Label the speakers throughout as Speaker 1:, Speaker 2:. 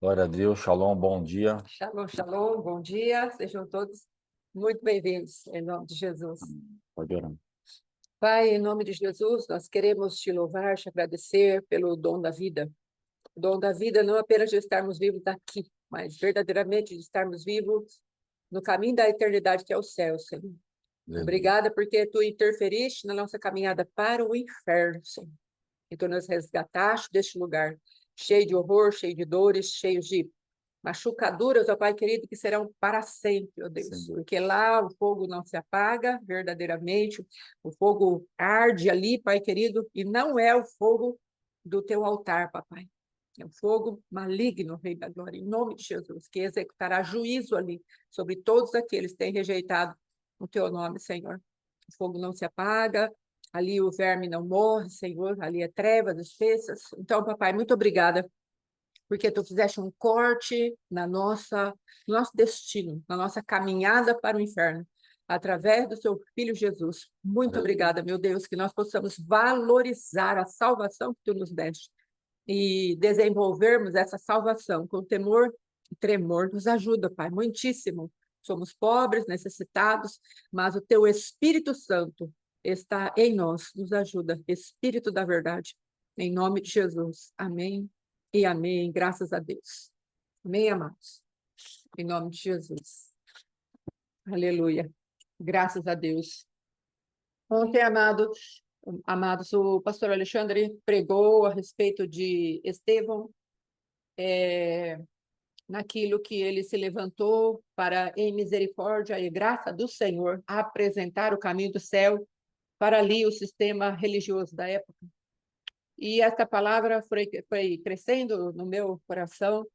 Speaker 1: Glória a Deus, Shalom, bom dia.
Speaker 2: Shalom, shalom, bom dia, sejam todos muito bem-vindos, em nome de Jesus.
Speaker 1: Pode orar.
Speaker 2: Pai, em nome de Jesus, nós queremos te louvar, te agradecer pelo dom da vida. O dom da vida não apenas de estarmos vivos aqui, mas verdadeiramente de estarmos vivos no caminho da eternidade que é o céu, Senhor.
Speaker 1: Aleluia.
Speaker 2: Obrigada porque tu interferiste na nossa caminhada para o inferno, Senhor. E tu nos resgataste deste lugar, cheio de horror, cheio de dores, cheio de machucaduras, ó Pai querido, que serão para sempre, ó Deus,
Speaker 1: Sim.
Speaker 2: porque lá o fogo não se apaga verdadeiramente, o fogo arde ali, Pai querido, e não é o fogo do teu altar, papai. É um fogo maligno, Rei da Glória, em nome de Jesus, que executará juízo ali sobre todos aqueles que têm rejeitado o teu nome, Senhor. O fogo não se apaga, ali o verme não morre, Senhor, ali é trevas espessas. Então, papai, muito obrigada porque tu fizeste um corte no nosso destino, na nossa caminhada para o inferno, através do seu Filho Jesus. Muito
Speaker 1: Aleluia.
Speaker 2: obrigada, meu Deus, que nós possamos valorizar a salvação que tu nos deste e desenvolvermos essa salvação com temor e tremor. Nos ajuda, Pai, muitíssimo. Somos pobres, necessitados, mas o teu Espírito Santo está em nós, nos ajuda, Espírito da verdade. Em nome de Jesus. Amém e amém. Graças a Deus. Amém, amados. Em nome de Jesus. Aleluia. Graças a Deus. Ontem, amados, o pastor Alexandre pregou a respeito de Estevão, naquilo que ele se levantou para, em misericórdia e graça do Senhor, apresentar o caminho do céu para ali o sistema religioso da época. E essa palavra foi crescendo no meu coração,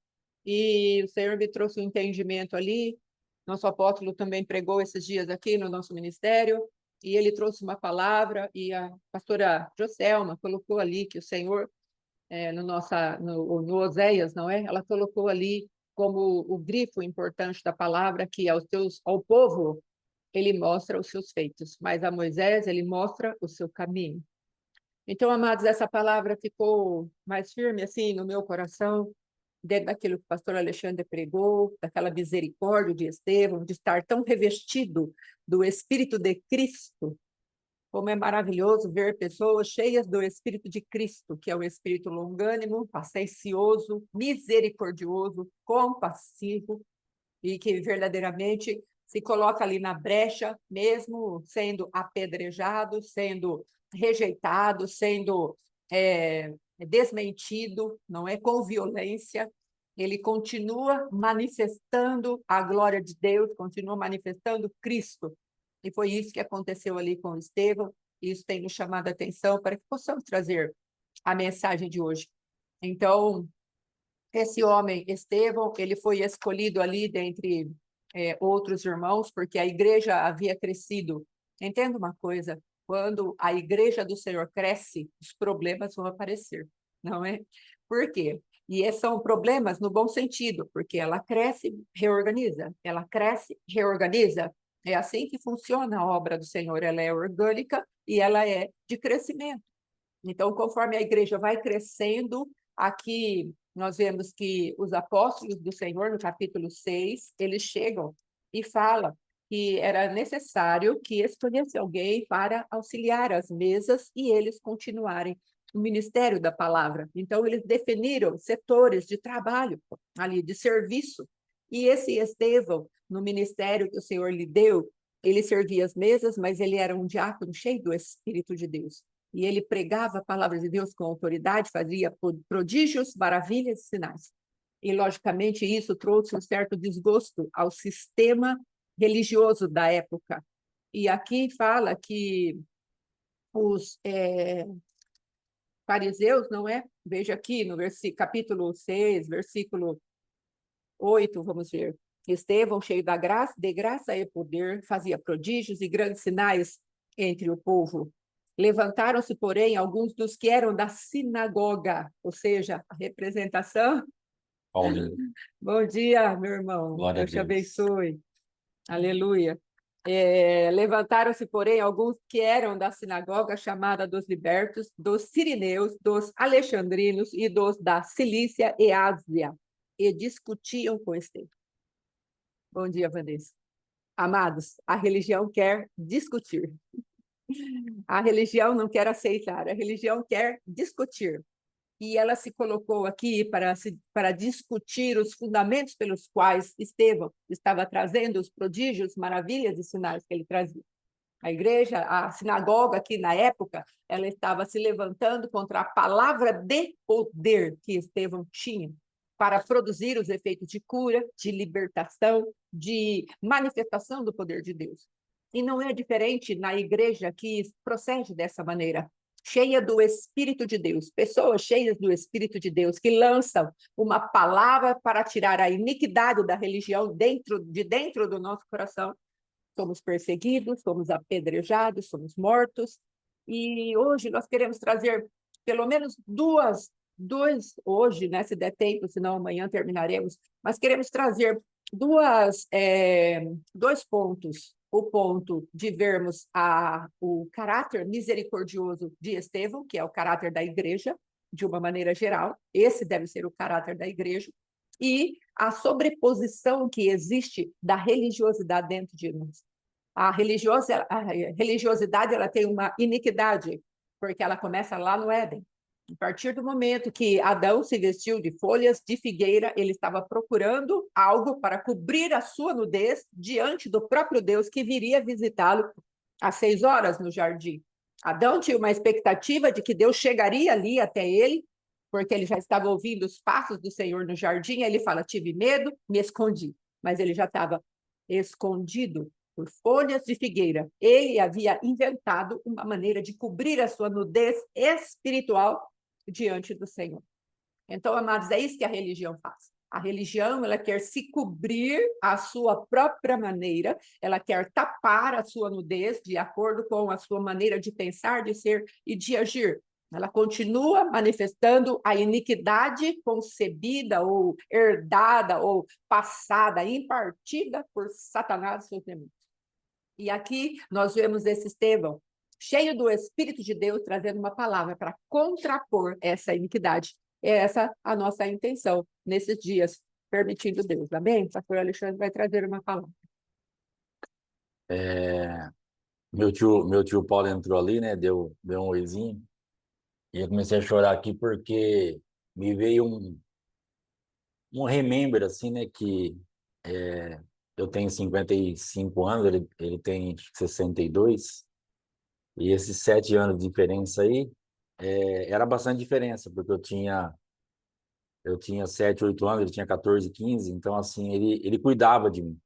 Speaker 2: e o Senhor me trouxe um entendimento ali. Nosso apóstolo também pregou esses dias aqui no nosso ministério, e ele trouxe uma palavra, e a pastora Joselma colocou ali que o Senhor, no Oséias, não é? Ela colocou ali como o grifo importante da palavra, que ao povo ele mostra os seus feitos, mas a Moisés ele mostra o seu caminho. Então, amados, essa palavra ficou mais firme assim no meu coração, dentro daquilo que o pastor Alexandre pregou, daquela misericórdia de Estevão, de estar tão revestido do Espírito de Cristo. Como é maravilhoso ver pessoas cheias do Espírito de Cristo, que é o Espírito longânimo, paciencioso, misericordioso, compassivo, e que verdadeiramente se coloca ali na brecha, mesmo sendo apedrejado, sendo rejeitado, sendo desmentido, não é? Com violência, ele continua manifestando a glória de Deus, continua manifestando Cristo. E foi isso que aconteceu ali com Estevão, e isso tem nos chamado a atenção para que possamos trazer a mensagem de hoje. Então, esse homem, Estevão, ele foi escolhido ali dentre outros irmãos, porque a igreja havia crescido. Entenda uma coisa, quando a igreja do Senhor cresce, os problemas vão aparecer, não é? Por quê? E esses são problemas no bom sentido, porque ela cresce, reorganiza, ela cresce, reorganiza. É assim que funciona a obra do Senhor, ela é orgânica e ela é de crescimento. Então, conforme a igreja vai crescendo, aqui nós vemos que os apóstolos do Senhor, no capítulo 6, eles chegam e falam que era necessário que escolhesse alguém para auxiliar as mesas e eles continuarem o ministério da palavra. Então, eles definiram setores de trabalho ali, de serviço. E esse Estevão, no ministério que o Senhor lhe deu, ele servia as mesas, mas ele era um diácono cheio do Espírito de Deus. E ele pregava a palavra de Deus com autoridade, fazia prodígios, maravilhas e sinais. E, logicamente, isso trouxe um certo desgosto ao sistema religioso da época. E aqui fala que os fariseus, não é? Veja aqui no capítulo 6, versículo 8, vamos ver. Estevão, cheio de graça e poder, fazia prodígios e grandes sinais entre o povo. Levantaram-se, porém, alguns dos que eram da sinagoga, ou seja, a representação.
Speaker 1: Paulinho,
Speaker 2: Bom dia, meu irmão.
Speaker 1: glória a
Speaker 2: Deus te
Speaker 1: Deus.
Speaker 2: abençoe. Aleluia. Levantaram-se, porém, alguns que eram da sinagoga chamada dos libertos, dos sirineus, dos alexandrinos e dos da Cilícia e Ásia. e discutiam com Estevão. Bom dia, Vanessa. Amados, a religião quer discutir. A religião não quer aceitar, a religião quer discutir. E ela se colocou aqui para discutir os fundamentos pelos quais Estevão estava trazendo os prodígios, maravilhas e sinais que ele trazia. A igreja, a sinagoga aqui na época, ela estava se levantando contra a palavra de poder que Estevão tinha para produzir os efeitos de cura, de libertação, de manifestação do poder de Deus. E não é diferente na igreja que procede dessa maneira, cheia do Espírito de Deus, pessoas cheias do Espírito de Deus, que lançam uma palavra para tirar a iniquidade da religião de dentro do nosso coração. Somos perseguidos, somos apedrejados, somos mortos, e hoje nós queremos trazer pelo menos hoje, né, se der tempo, senão amanhã terminaremos, mas queremos trazer dois pontos. O ponto de vermos o caráter misericordioso de Estevão, que é o caráter da igreja, de uma maneira geral, esse deve ser o caráter da igreja, e a sobreposição que existe da religiosidade dentro de nós. A religiosidade ela tem uma iniquidade, porque ela começa lá no Éden. A partir do momento que Adão se vestiu de folhas de figueira, ele estava procurando algo para cobrir a sua nudez diante do próprio Deus que viria visitá-lo às 6 horas no jardim. Adão tinha uma expectativa de que Deus chegaria ali até ele, porque ele já estava ouvindo os passos do Senhor no jardim. Aí ele fala: tive medo, me escondi. Mas ele já estava escondido por folhas de figueira. Ele havia inventado uma maneira de cobrir a sua nudez espiritual diante do Senhor. Então, amados, é isso que a religião faz. A religião, ela quer se cobrir à sua própria maneira, ela quer tapar a sua nudez de acordo com a sua maneira de pensar, de ser e de agir. Ela continua manifestando a iniquidade concebida ou herdada ou passada, impartida por Satanás e seus demônios. E aqui nós vemos esse Estevão, cheio do Espírito de Deus, trazendo uma palavra para contrapor essa iniquidade. É essa a nossa intenção nesses dias, permitindo Deus. Amém? O pastor Alexandre vai trazer uma palavra.
Speaker 1: Meu tio Paulo entrou ali, né? Deu um oizinho. E eu comecei a chorar aqui porque me veio um remember, assim, né? Que eu tenho 55 anos, ele tem 62. E esses 7 anos de diferença aí, era bastante diferença, porque eu tinha 7, 8 anos, ele tinha 14, 15, então, assim, ele cuidava de mim.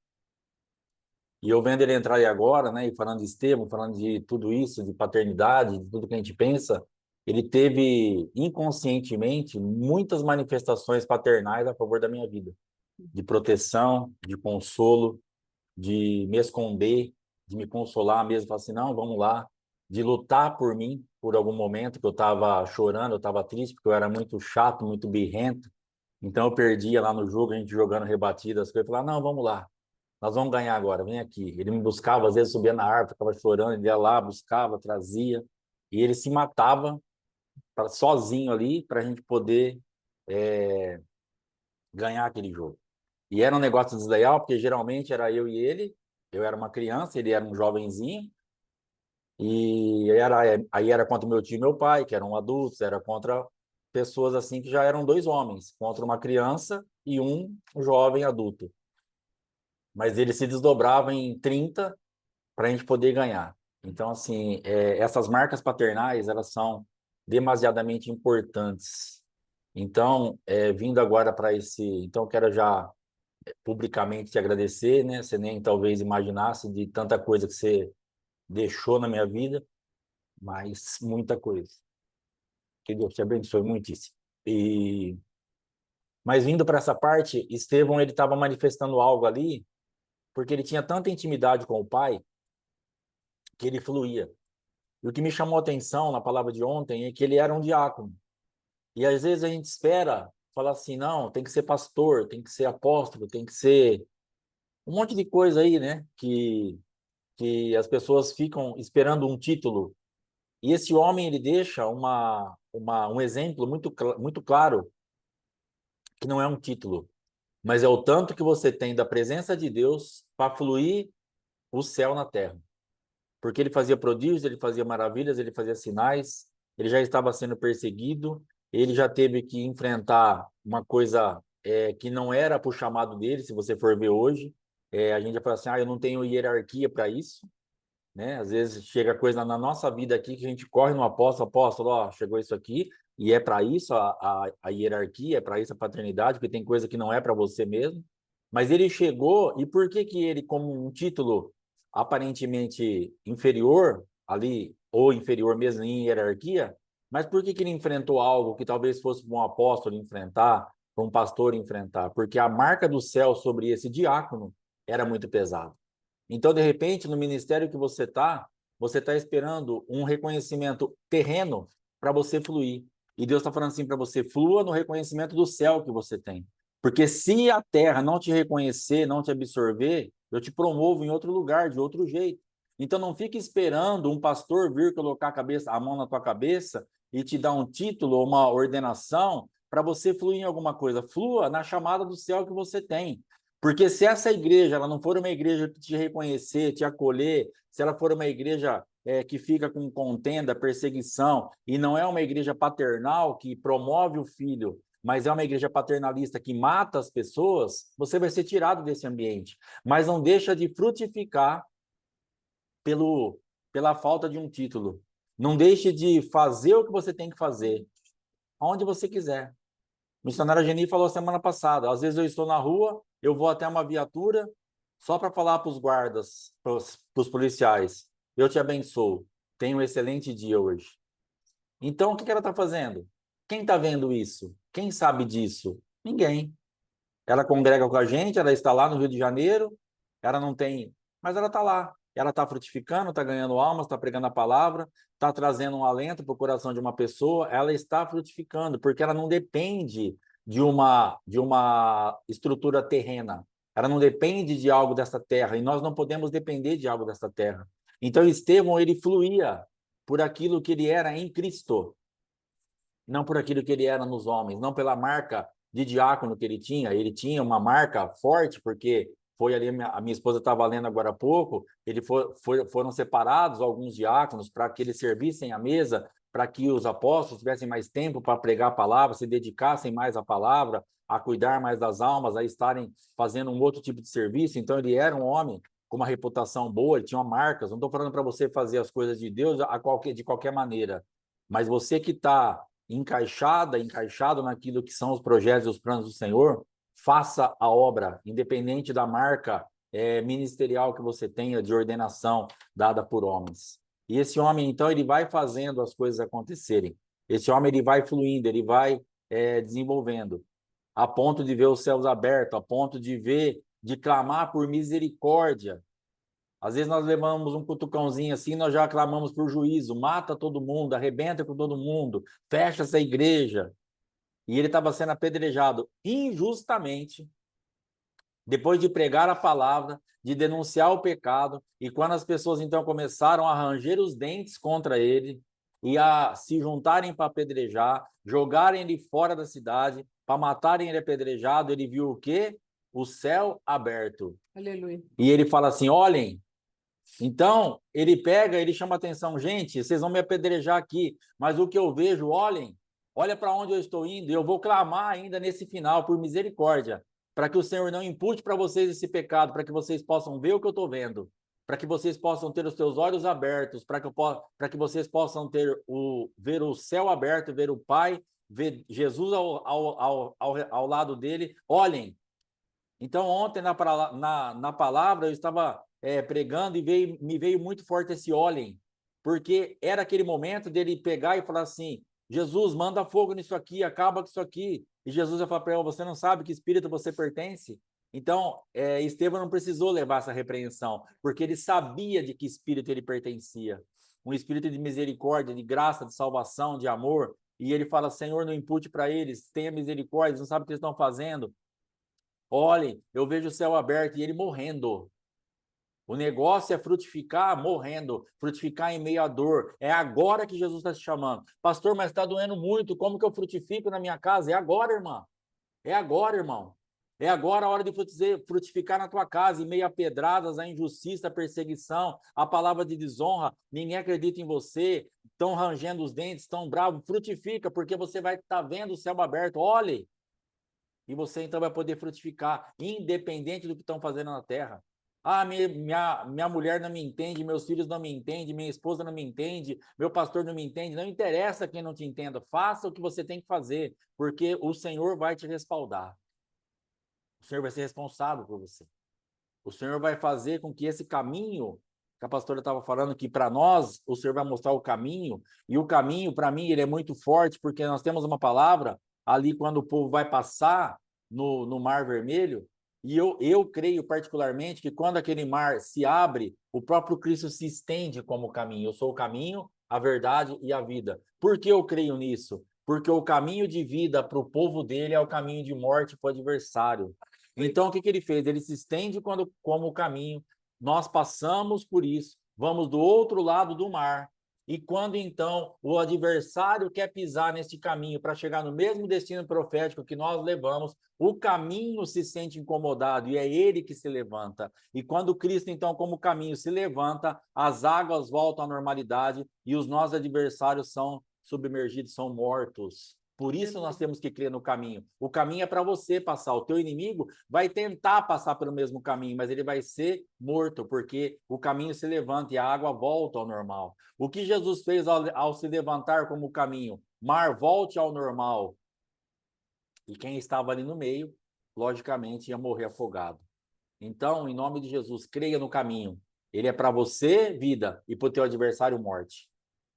Speaker 1: E eu vendo ele entrar aí agora, né, e falando de Estevão, falando de tudo isso, de paternidade, de tudo que a gente pensa, ele teve, inconscientemente, muitas manifestações paternais a favor da minha vida, de proteção, de consolo, de me esconder, de me consolar mesmo, falar assim, não, vamos lá, de lutar por mim, por algum momento que eu estava chorando, eu estava triste, porque eu era muito chato, muito birrento, então eu perdia lá no jogo, a gente jogando rebatidas, eu falava, não, vamos lá, nós vamos ganhar agora, vem aqui. Ele me buscava, às vezes subia na árvore, ficava chorando, ele ia lá, buscava, trazia, e ele se matava sozinho ali para a gente poder ganhar aquele jogo. E era um negócio desleal, porque geralmente era eu e ele, eu era uma criança, ele era um jovenzinho, e aí era contra meu tio e meu pai, que eram adultos, era contra pessoas assim que já eram 2 homens, contra uma criança e um jovem adulto. Mas ele se desdobrava em 30 para a gente poder ganhar. Então, assim, essas marcas paternais, elas são demasiadamente importantes. Então, vindo agora para esse... Então, quero já publicamente te agradecer, né? Você nem talvez imaginasse de tanta coisa que você deixou na minha vida, mas muita coisa. Que Deus te abençoe muitíssimo. Mas vindo para essa parte, Estevão, ele estava manifestando algo ali, porque ele tinha tanta intimidade com o pai, que ele fluía. E o que me chamou a atenção na palavra de ontem é que ele era um diácono. E às vezes a gente espera falar assim, não, tem que ser pastor, tem que ser apóstolo, tem que ser um monte de coisa aí, né? Que as pessoas ficam esperando um título. E esse homem, ele deixa um exemplo muito claro que não é um título, mas é o tanto que você tem da presença de Deus para fluir o céu na terra. Porque ele fazia prodígios, ele fazia maravilhas, ele fazia sinais, ele já estava sendo perseguido, ele já teve que enfrentar uma coisa que não era para o chamado dele, se você for ver hoje. A gente já fala assim, eu não tenho hierarquia para isso, né? Às vezes chega coisa na nossa vida aqui que a gente corre no apóstolo, ó, chegou isso aqui, e é para isso a hierarquia, é para isso a paternidade, porque tem coisa que não é para você mesmo. Mas ele chegou, e por que que ele, como um título aparentemente inferior, ali, ou inferior mesmo em hierarquia, mas por que que ele enfrentou algo que talvez fosse para um apóstolo enfrentar, para um pastor enfrentar? Porque a marca do céu sobre esse diácono era muito pesada. Então, de repente, no ministério que você está esperando um reconhecimento terreno para você fluir. E Deus está falando assim para você, flua no reconhecimento do céu que você tem. Porque se a terra não te reconhecer, não te absorver, eu te promovo em outro lugar, de outro jeito. Então, não fique esperando um pastor vir colocar a mão na tua cabeça e te dar um título ou uma ordenação para você fluir em alguma coisa. Flua na chamada do céu que você tem. Porque se essa igreja ela não for uma igreja que te reconhecer, te acolher, se ela for uma igreja que fica com contenda, perseguição, e não é uma igreja paternal que promove o filho, mas é uma igreja paternalista que mata as pessoas, você vai ser tirado desse ambiente. Mas não deixa de frutificar pela falta de um título. Não deixe de fazer o que você tem que fazer, onde você quiser. O missionário Geni falou semana passada, às vezes eu estou na rua, eu vou até uma viatura só para falar para os guardas, para os policiais, eu te abençoo, tenha um excelente dia hoje. Então, o que ela está fazendo? Quem está vendo isso? Quem sabe disso? Ninguém. Ela congrega com a gente, ela está lá no Rio de Janeiro, ela não tem, mas ela está lá. Ela está frutificando, está ganhando almas, está pregando a palavra, está trazendo um alento para o coração de uma pessoa, ela está frutificando, porque ela não depende de uma estrutura terrena. Ela não depende de algo dessa terra, e nós não podemos depender de algo dessa terra. Então, Estevão, ele fluía por aquilo que ele era em Cristo, não por aquilo que ele era nos homens, não pela marca de diácono que ele tinha uma marca forte, porque foi ali, a minha esposa estava lendo agora há pouco, foram separados alguns diáconos para que eles servissem à mesa, para que os apóstolos tivessem mais tempo para pregar a palavra, se dedicassem mais à palavra, a cuidar mais das almas, a estarem fazendo um outro tipo de serviço. Então, ele era um homem com uma reputação boa, ele tinha marcas. Não estou falando para você fazer as coisas de Deus de qualquer maneira, mas você que está encaixado naquilo que são os projetos e os planos do Senhor, faça a obra, independente da marca ministerial que você tenha de ordenação dada por homens. E esse homem, então, ele vai fazendo as coisas acontecerem. Esse homem, ele vai fluindo, ele vai desenvolvendo, a ponto de ver os céus abertos, a ponto de ver, de clamar por misericórdia. Às vezes nós levamos um cutucãozinho assim, nós já clamamos por juízo, mata todo mundo, arrebenta com todo mundo, fecha essa igreja. E ele estava sendo apedrejado injustamente, depois de pregar a palavra, de denunciar o pecado, e quando as pessoas então começaram a ranger os dentes contra ele e a se juntarem para apedrejar, jogarem ele fora da cidade, para matarem ele apedrejado, ele viu o quê? O céu aberto.
Speaker 2: Aleluia.
Speaker 1: E ele fala assim, olhem, então, ele chama atenção, gente, vocês vão me apedrejar aqui, mas o que eu vejo, olha para onde eu estou indo, e eu vou clamar ainda nesse final por misericórdia, para que o Senhor não impute para vocês esse pecado, para que vocês possam ver o que eu estou vendo, para que vocês possam ter os seus olhos abertos, para que vocês possam ver o céu aberto, ver o Pai, ver Jesus ao lado dele. Olhem, então, ontem na palavra eu estava pregando e me veio muito forte esse olhem, porque era aquele momento dele pegar e falar assim, Jesus, manda fogo nisso aqui, acaba com isso aqui. E Jesus vai falar para ele, você não sabe que espírito você pertence? Então, Estevão não precisou levar essa repreensão, porque ele sabia de que espírito ele pertencia. Um espírito de misericórdia, de graça, de salvação, de amor. E ele fala, Senhor, não impute para eles, tenha misericórdia, não sabe o que eles estão fazendo. Olhem, eu vejo o céu aberto e ele morrendo. O negócio é frutificar morrendo, frutificar em meio à dor. É agora que Jesus está te chamando. Pastor, mas está doendo muito, como que eu frutifico na minha casa? É agora, irmã. É agora, irmão. É agora a hora de frutificar na tua casa, em meio a pedradas, a injustiça, a perseguição, a palavra de desonra. Ninguém acredita em você, estão rangendo os dentes, estão bravos. Frutifica, porque você vai estar vendo o céu aberto. Olhe! E você então vai poder frutificar, independente do que estão fazendo na terra. Ah, minha mulher não me entende, meus filhos não me entendem, minha esposa não me entende, meu pastor não me entende. Não interessa quem não te entenda, faça o que você tem que fazer, porque o Senhor vai te respaldar. O Senhor vai ser responsável por você. O Senhor vai fazer com que esse caminho, que a pastora estava falando, que para nós, o Senhor vai mostrar o caminho, e o caminho, para mim, ele é muito forte, porque nós temos uma palavra ali quando o povo vai passar no Mar Vermelho, e eu creio particularmente que quando aquele mar se abre, o próprio Cristo se estende como caminho. Eu sou o caminho, a verdade e a vida. Por que eu creio nisso? Porque o caminho de vida para o povo dele é o caminho de morte para o adversário. Então, o que ele fez? Ele se estende como o caminho, nós passamos por isso, vamos do outro lado do mar. E quando então o adversário quer pisar neste caminho para chegar no mesmo destino profético que nós levamos, o caminho se sente incomodado e é ele que se levanta. E quando Cristo, então, como caminho, se levanta, as águas voltam à normalidade e os nossos adversários são submergidos, são mortos. Por isso nós temos que crer no caminho. O caminho é para você passar. O teu inimigo vai tentar passar pelo mesmo caminho, mas ele vai ser morto, porque o caminho se levanta e a água volta ao normal. O que Jesus fez ao se levantar como caminho? Mar, volte ao normal. E quem estava ali no meio, logicamente, ia morrer afogado. Então, em nome de Jesus, creia no caminho. Ele é para você, vida, e para o teu adversário, morte.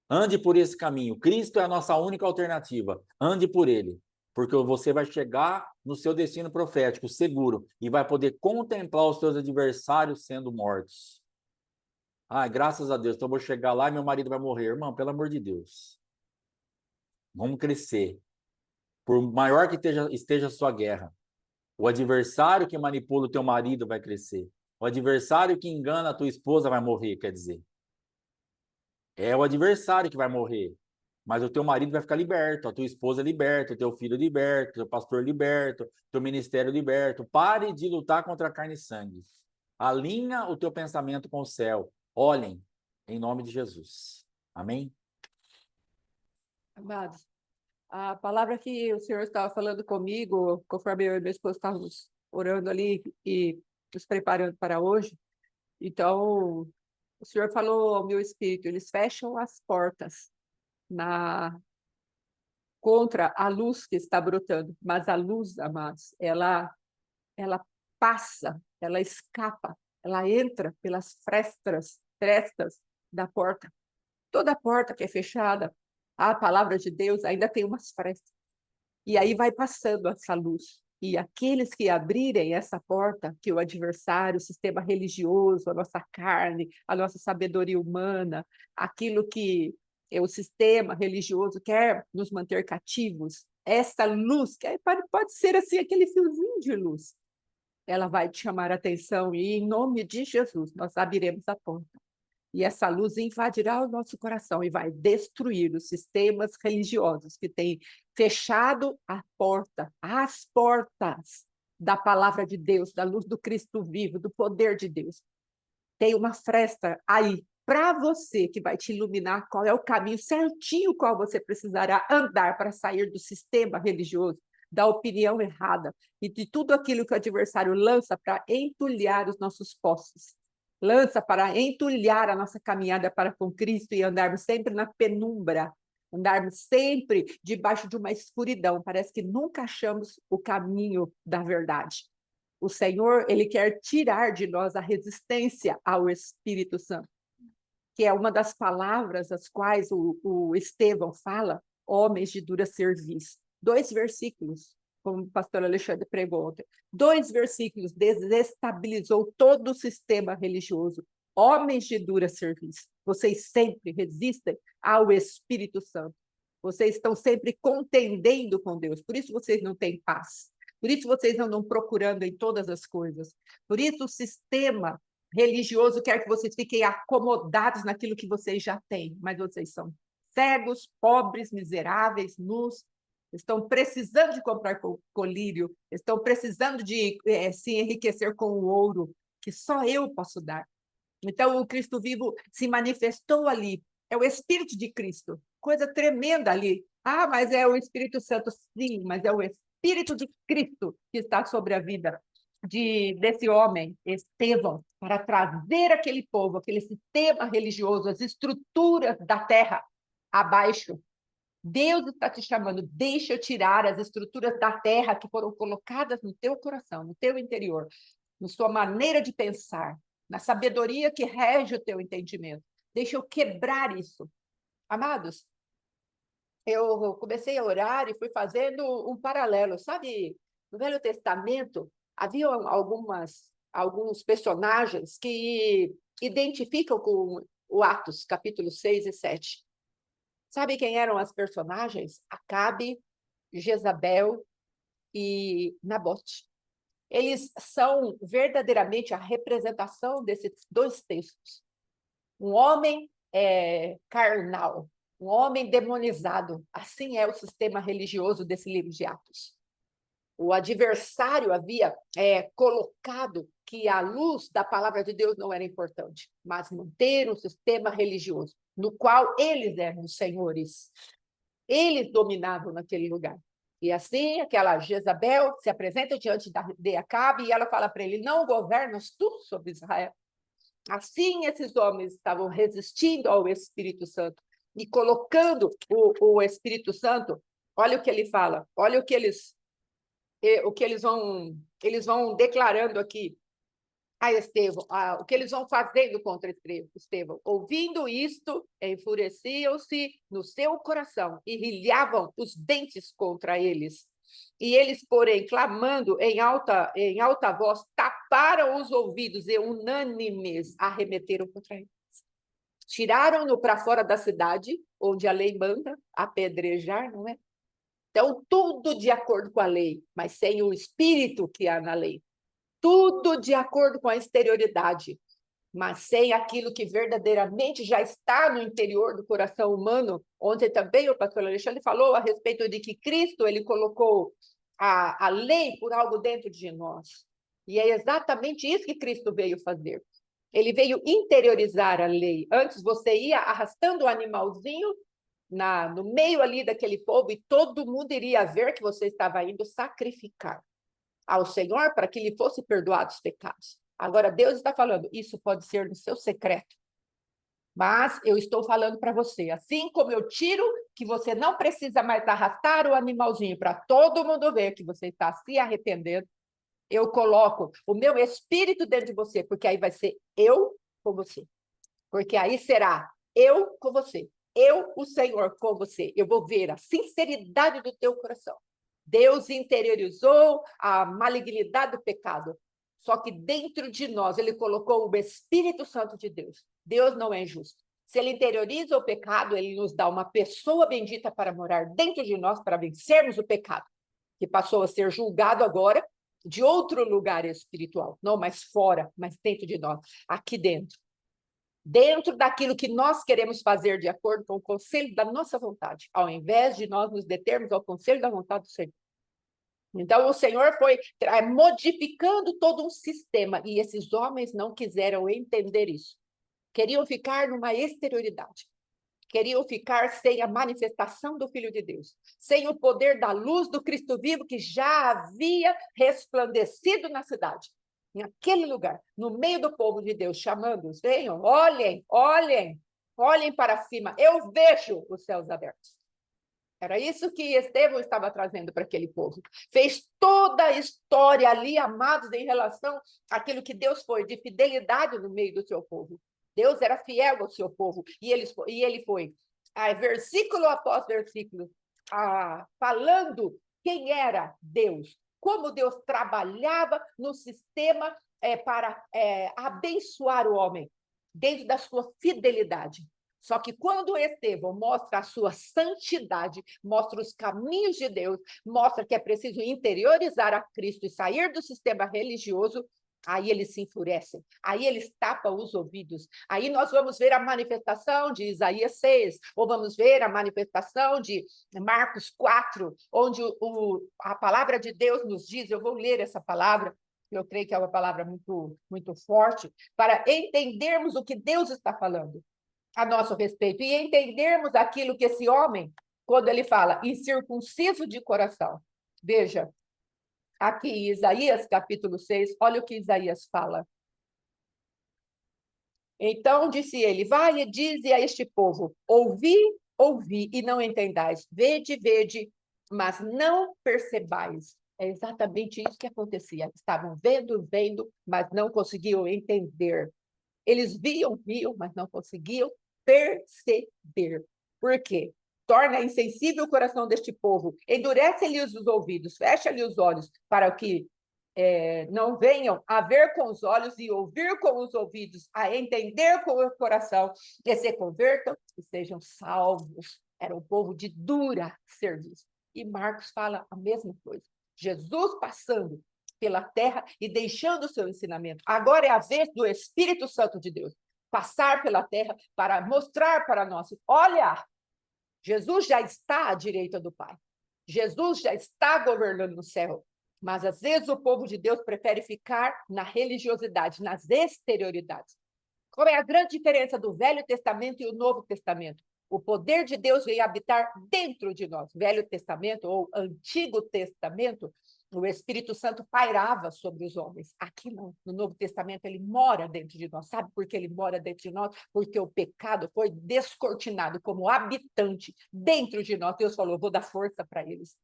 Speaker 1: Ande por esse caminho. Cristo é a nossa única alternativa. Ande por ele, porque você vai chegar no seu destino profético seguro e vai poder contemplar os seus adversários sendo mortos. Ai, graças a Deus, então eu vou chegar lá e meu marido vai morrer. Irmão, pelo amor de Deus. Vamos crescer. Por maior que esteja a sua guerra, o adversário que manipula o teu marido vai crescer. O adversário que engana a tua esposa vai morrer, quer dizer. É o adversário que vai morrer. Mas o teu marido vai ficar liberto, a tua esposa é liberta, o teu filho é liberto, o teu pastor é liberto, o teu ministério é liberto. Pare de lutar contra carne e sangue. Alinha o teu pensamento com o céu. Olhem, em nome de Jesus. Amém?
Speaker 2: Amados, a palavra que o Senhor estava falando comigo, conforme eu e minha esposa estávamos orando ali e nos preparando para hoje, então o Senhor falou ao meu espírito, eles fecham as portas na contra a luz que está brotando, mas a luz, amados, ela passa, ela escapa, ela entra pelas frestas da porta. Toda porta que é fechada, a palavra de Deus ainda tem umas frestas. E aí vai passando essa luz. E aqueles que abrirem essa porta, que o adversário, o sistema religioso, a nossa carne, a nossa sabedoria humana, aquilo que o sistema religioso quer nos manter cativos, essa luz, que pode ser assim, aquele fiozinho de luz, ela vai te chamar a atenção e, em nome de Jesus, nós abriremos a porta. E essa luz invadirá o nosso coração e vai destruir os sistemas religiosos que têm fechado a porta, as portas da palavra de Deus, da luz do Cristo vivo, do poder de Deus. Tem uma fresta aí para você que vai te iluminar qual é o caminho certinho qual você precisará andar para sair do sistema religioso, da opinião errada e de tudo aquilo que o adversário lança para entulhar os nossos posses. Lança para entulhar a nossa caminhada para com Cristo e andarmos sempre na penumbra, andarmos sempre debaixo de uma escuridão. Parece que nunca achamos o caminho da verdade. O Senhor, ele quer tirar de nós a resistência ao Espírito Santo, que é uma das palavras as quais o Estevão fala, homens de dura cerviz. 2 versículos, como o pastor Alexandre pregou ontem. 2 versículos desestabilizou todo o sistema religioso. Homens de dura cerviz, vocês sempre resistem ao Espírito Santo. Vocês estão sempre contendendo com Deus, por isso vocês não têm paz. Por isso vocês não andam procurando em todas as coisas. Por isso o sistema religioso quer que vocês fiquem acomodados naquilo que vocês já têm, mas vocês são cegos, pobres, miseráveis, nus. estão precisando de comprar colírio, estão precisando de se enriquecer com o ouro, que só eu posso dar. Então, o Cristo vivo se manifestou ali. É o Espírito de Cristo. Coisa tremenda ali. Ah, mas é o Espírito Santo. Sim, mas é o Espírito de Cristo que está sobre a vida desse homem, Estevão, para trazer aquele povo, aquele sistema religioso, as estruturas da terra abaixo. Deus está te chamando, deixa eu tirar as estruturas da terra que foram colocadas no teu coração, no teu interior, na sua maneira de pensar, na sabedoria que rege o teu entendimento. Deixa eu quebrar isso. Amados, eu comecei a orar e fui fazendo um paralelo. Sabe, no Velho Testamento, havia alguns personagens que identificam com o Atos, capítulo 6 e 7. Sabe quem eram as personagens? Acabe, Jezabel e Nabote. Eles são verdadeiramente a representação desses dois textos. Um homem carnal, um homem demonizado. Assim é o sistema religioso desse livro de Atos. O adversário havia colocado que a luz da palavra de Deus não era importante, mas manter um sistema religioso, no qual eles eram os senhores. Eles dominavam naquele lugar. E assim, aquela Jezabel se apresenta diante de Acabe e ela fala para ele, não governas tu sobre Israel? Assim, esses homens estavam resistindo ao Espírito Santo e colocando o Espírito Santo. Olha o que ele fala, olha o que eles vão declarando aqui a Estevão, o que eles vão fazendo contra Estevão. Ouvindo isto, enfureciam-se no seu coração e rilhavam os dentes contra eles. E eles, porém, clamando em alta voz, taparam os ouvidos e unânimes arremeteram contra eles. Tiraram-no para fora da cidade, onde a lei manda apedrejar, não é? Então, tudo de acordo com a lei, mas sem o espírito que há na lei. Tudo de acordo com a exterioridade, mas sem aquilo que verdadeiramente já está no interior do coração humano. Ontem também o pastor Alexandre falou a respeito de que Cristo ele colocou a lei por algo dentro de nós. E é exatamente isso que Cristo veio fazer. Ele veio interiorizar a lei. Antes você ia arrastando o animalzinho no meio ali daquele povo e todo mundo iria ver que você estava indo sacrificar ao Senhor para que lhe fosse perdoados os pecados. Agora Deus está falando, isso pode ser no seu secreto, mas eu estou falando para você, assim como eu tiro que você não precisa mais arrastar o animalzinho para todo mundo ver que você está se arrependendo, eu coloco o meu espírito dentro de você, porque aí vai ser eu com você, porque aí será eu com você, eu, o Senhor, com você. Eu vou ver a sinceridade do teu coração. Deus interiorizou a malignidade do pecado. Só que dentro de nós, ele colocou o Espírito Santo de Deus. Deus não é injusto. Se ele interioriza o pecado, ele nos dá uma pessoa bendita para morar dentro de nós, para vencermos o pecado, que passou a ser julgado agora de outro lugar espiritual. Não mais fora, mas dentro de nós, aqui dentro. Dentro daquilo que nós queremos fazer de acordo com o conselho da nossa vontade, ao invés de nós nos determos ao conselho da vontade do Senhor. Então, o Senhor foi modificando todo um sistema, e esses homens não quiseram entender isso. Queriam ficar numa exterioridade. Queriam ficar sem a manifestação do Filho de Deus, sem o poder da luz do Cristo vivo que já havia resplandecido na cidade. Naquele lugar, no meio do povo de Deus, chamando-os, venham, olhem, olhem, olhem para cima, eu vejo os céus abertos. Era isso que Estevão estava trazendo para aquele povo. Fez toda a história ali, amados, em relação àquilo que Deus foi, de fidelidade no meio do seu povo. Deus era fiel ao seu povo, e ele foi, versículo após versículo, falando quem era Deus, como Deus trabalhava no sistema para abençoar o homem, dentro da sua fidelidade. Só que quando Estevão mostra a sua santidade, mostra os caminhos de Deus, mostra que é preciso interiorizar a Cristo e sair do sistema religioso, Aí eles se enfurecem, aí eles tapam os ouvidos. Aí nós vamos ver a manifestação de Isaías 6, ou vamos ver a manifestação de Marcos 4, onde a palavra de Deus nos diz, eu vou ler essa palavra, eu creio que é uma palavra muito, muito forte, para entendermos o que Deus está falando a nosso respeito e entendermos aquilo que esse homem, quando ele fala incircunciso de coração. Veja, aqui em Isaías, capítulo 6, olha o que Isaías fala. Então disse ele, vai e dize a este povo, ouvi, ouvi, e não entendais, vede, vede, mas não percebais. É exatamente isso que acontecia. Estavam vendo, vendo, mas não conseguiam entender. Eles viam, viam, mas não conseguiam perceber. Por quê? Torna insensível o coração deste povo, endurece-lhes os ouvidos, fecha-lhe os olhos, para que não venham a ver com os olhos e ouvir com os ouvidos, a entender com o coração, e se convertam e sejam salvos. Era um povo de dura serviço. E Marcos fala a mesma coisa. Jesus passando pela terra e deixando o seu ensinamento. Agora é a vez do Espírito Santo de Deus passar pela terra para mostrar para nós, olha, Jesus já está à direita do Pai. Jesus já está governando no céu. Mas, às vezes, o povo de Deus prefere ficar na religiosidade, nas exterioridades. Qual é a grande diferença do Velho Testamento e o Novo Testamento? O poder de Deus veio habitar dentro de nós. Velho Testamento ou Antigo Testamento, o Espírito Santo pairava sobre os homens. Aqui não, no Novo Testamento ele mora dentro de nós. Sabe por que ele mora dentro de nós? Porque o pecado foi descortinado como habitante dentro de nós. Deus falou, vou dar força para eles.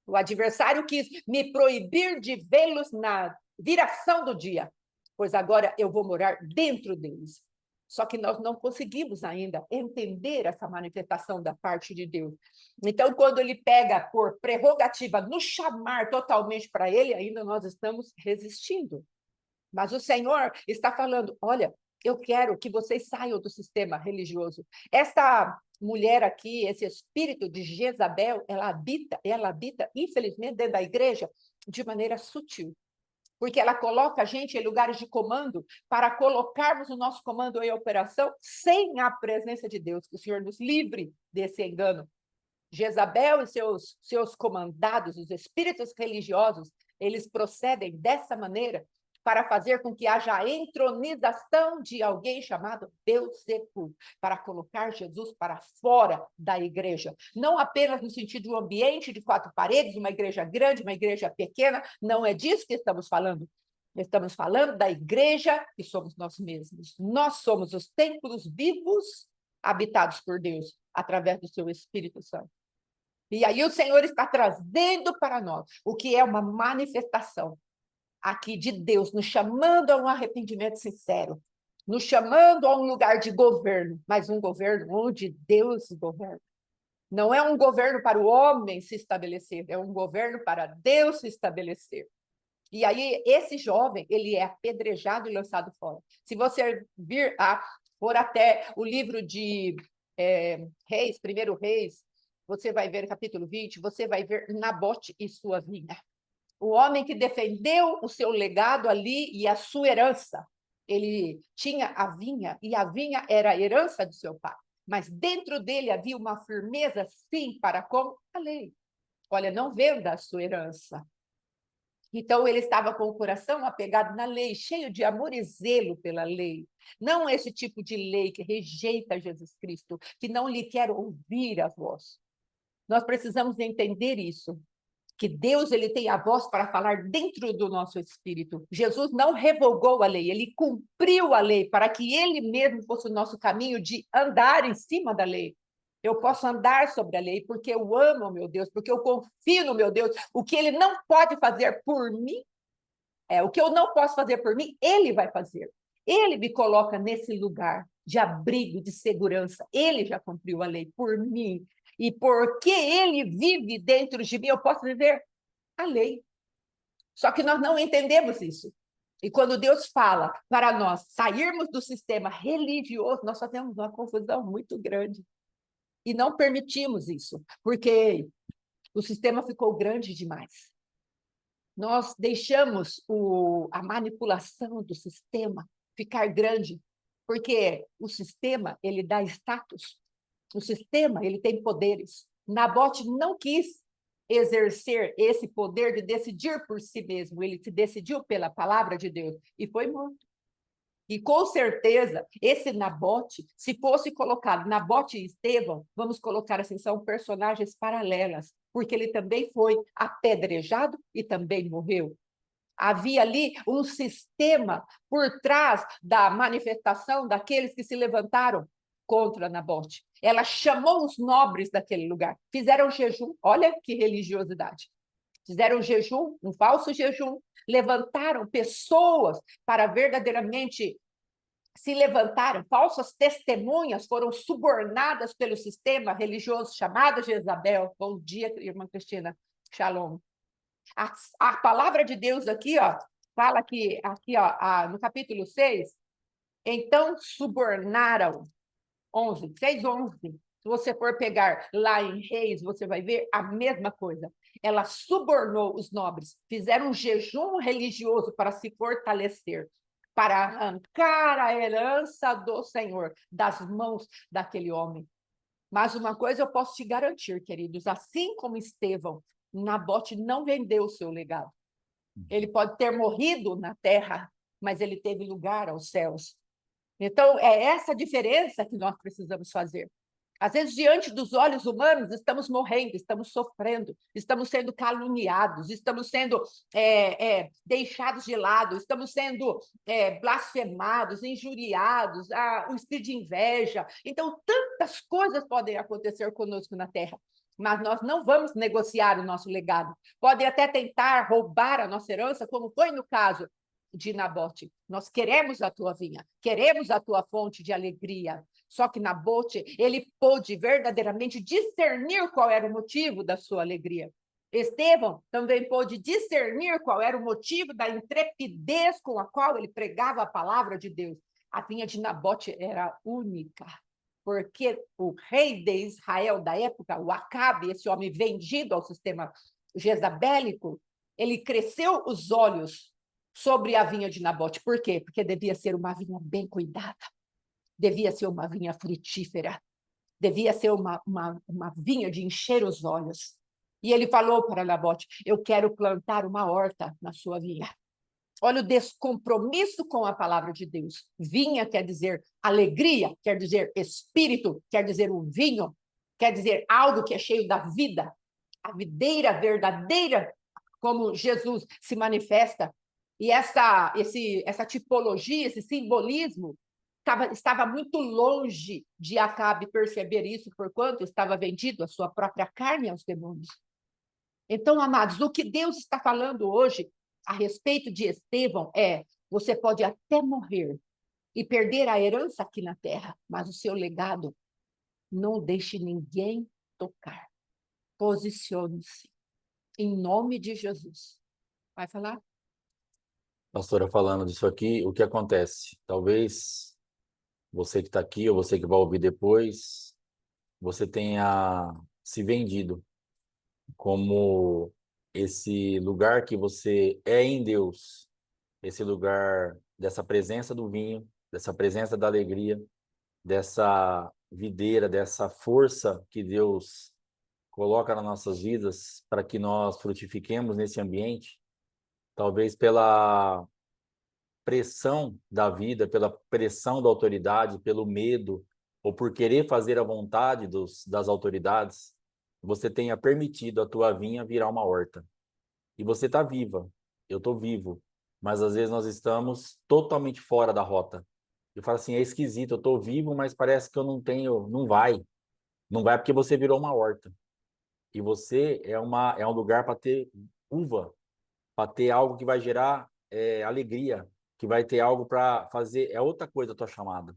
Speaker 2: O adversário quis me proibir de vê-los na viração do dia, pois agora eu vou morar dentro deles. Só que nós não conseguimos ainda entender essa manifestação da parte de Deus. Então, quando ele pega por prerrogativa nos chamar totalmente para ele, ainda nós estamos resistindo. Mas o Senhor está falando, olha, eu quero que vocês saiam do sistema religioso. Essa mulher aqui, esse espírito de Jezabel, ela habita, infelizmente, dentro da igreja de maneira sutil. Porque ela coloca a gente em lugares de comando para colocarmos o nosso comando em operação sem a presença de Deus. Que o Senhor nos livre desse engano. Jezabel e seus comandados, os espíritos religiosos, eles procedem dessa maneira para fazer com que haja a entronização de alguém chamado Beelzebul, para colocar Jesus para fora da igreja. Não apenas no sentido do ambiente de quatro paredes, uma igreja grande, uma igreja pequena, não é disso que estamos falando. Estamos falando da igreja que somos nós mesmos. Nós somos os templos vivos habitados por Deus, através do seu Espírito Santo. E aí o Senhor está trazendo para nós o que é uma manifestação aqui de Deus, nos chamando a um arrependimento sincero, nos chamando a um lugar de governo, mas um governo onde Deus governa. Não é um governo para o homem se estabelecer, é um governo para Deus se estabelecer. E aí, esse jovem, ele é apedrejado e lançado fora. Se você for até o livro de Reis, primeiro Reis, você vai ver capítulo 20, você vai ver Nabote e sua vinha. O homem que defendeu o seu legado ali e a sua herança. Ele tinha a vinha, e a vinha era a herança do seu pai. Mas dentro dele havia uma firmeza, sim, para com a lei. Olha, não venda a sua herança. Então, ele estava com o coração apegado na lei, cheio de amor e zelo pela lei. Não esse tipo de lei que rejeita Jesus Cristo, que não lhe quer ouvir a voz. Nós precisamos entender isso, que Deus ele tem a voz para falar dentro do nosso espírito. Jesus não revogou a lei, ele cumpriu a lei para que ele mesmo fosse o nosso caminho de andar em cima da lei. Eu posso andar sobre a lei porque eu amo o meu Deus, porque eu confio no meu Deus. O que ele não pode fazer por mim, o que eu não posso fazer por mim, ele vai fazer. Ele me coloca nesse lugar de abrigo, de segurança. Ele já cumpriu a lei por mim. E porque ele vive dentro de mim, eu posso viver a lei. Só que nós não entendemos isso. E quando Deus fala para nós sairmos do sistema religioso, nós fazemos uma confusão muito grande. E não permitimos isso, porque o sistema ficou grande demais. Nós deixamos a manipulação do sistema ficar grande, porque o sistema, ele dá status, o sistema, ele tem poderes. Nabote não quis exercer esse poder de decidir por si mesmo, ele se decidiu pela palavra de Deus e foi morto. E com certeza, esse Nabote, se fosse colocado Nabote e Estevão, vamos colocar assim, são personagens paralelas, porque ele também foi apedrejado e também morreu. Havia ali um sistema por trás da manifestação daqueles que se levantaram contra Nabote. Ela chamou os nobres daquele lugar, fizeram jejum, olha que religiosidade. Fizeram jejum, um falso jejum, levantaram pessoas para verdadeiramente se levantaram, falsas testemunhas foram subornadas pelo sistema religioso chamado Jezabel. Bom dia, irmã Cristina. Shalom. A palavra de Deus aqui, ó, fala que aqui, ó, no capítulo 6, então subornaram 11, 6, 11. Se você for pegar lá em Reis, você vai ver a mesma coisa. Ela subornou os nobres, fizeram um jejum religioso para se fortalecer, para arrancar a herança do Senhor das mãos daquele homem. Mas uma coisa eu posso te garantir, queridos, assim como Estevão, Nabote não vendeu o seu legado. Ele pode ter morrido na terra, mas ele teve lugar aos céus. Então, é essa diferença que nós precisamos fazer. Às vezes, diante dos olhos humanos, estamos morrendo, estamos sofrendo, estamos sendo caluniados, estamos sendo deixados de lado, estamos sendo blasfemados, injuriados, o espírito de inveja. Então, tantas coisas podem acontecer conosco na Terra, mas nós não vamos negociar o nosso legado. Podem até tentar roubar a nossa herança, como foi no caso de Nabote. Nós queremos a tua vinha, queremos a tua fonte de alegria. Só que Nabote, ele pôde verdadeiramente discernir qual era o motivo da sua alegria. Estevão também pôde discernir qual era o motivo da intrepidez com a qual ele pregava a palavra de Deus. A vinha de Nabote era única, porque o rei de Israel da época, o Acabe, esse homem vendido ao sistema jezabélico, ele cresceu os olhos sobre a vinha de Nabote. Por quê? Porque devia ser uma vinha bem cuidada, devia ser uma vinha frutífera, devia ser uma vinha de encher os olhos. E ele falou para Nabote, eu quero plantar uma horta na sua vinha. Olha o descompromisso com a palavra de Deus. Vinha quer dizer alegria, quer dizer espírito, quer dizer um vinho, quer dizer algo que é cheio da vida. A videira verdadeira, como Jesus se manifesta. E essa tipologia, esse simbolismo, estava muito longe de Acabe perceber isso, porquanto estava vendido a sua própria carne aos demônios. Então, amados, o que Deus está falando hoje a respeito de Estevão você pode até morrer e perder a herança aqui na terra, mas o seu legado não deixe ninguém tocar. Posicione-se. Em nome de Jesus. Vai falar?
Speaker 1: Pastora, falando disso aqui, o que acontece? Talvez você que está aqui ou você que vai ouvir depois, você tenha se vendido como esse lugar que você é em Deus, esse lugar dessa presença do vinho, dessa presença da alegria, dessa videira, dessa força que Deus coloca nas nossas vidas para que nós frutifiquemos nesse ambiente, talvez pela pressão da vida, pela pressão da autoridade, pelo medo, ou por querer fazer a vontade das autoridades, você tenha permitido a tua vinha virar uma horta. E você está viva, eu estou vivo, mas às vezes nós estamos totalmente fora da rota. Eu falo assim, é esquisito, eu estou vivo, mas parece que eu não tenho, não vai. Não vai porque você virou uma horta. E você é um lugar para ter uva, para ter algo que vai gerar alegria, que vai ter algo para fazer, é outra coisa a tua chamada.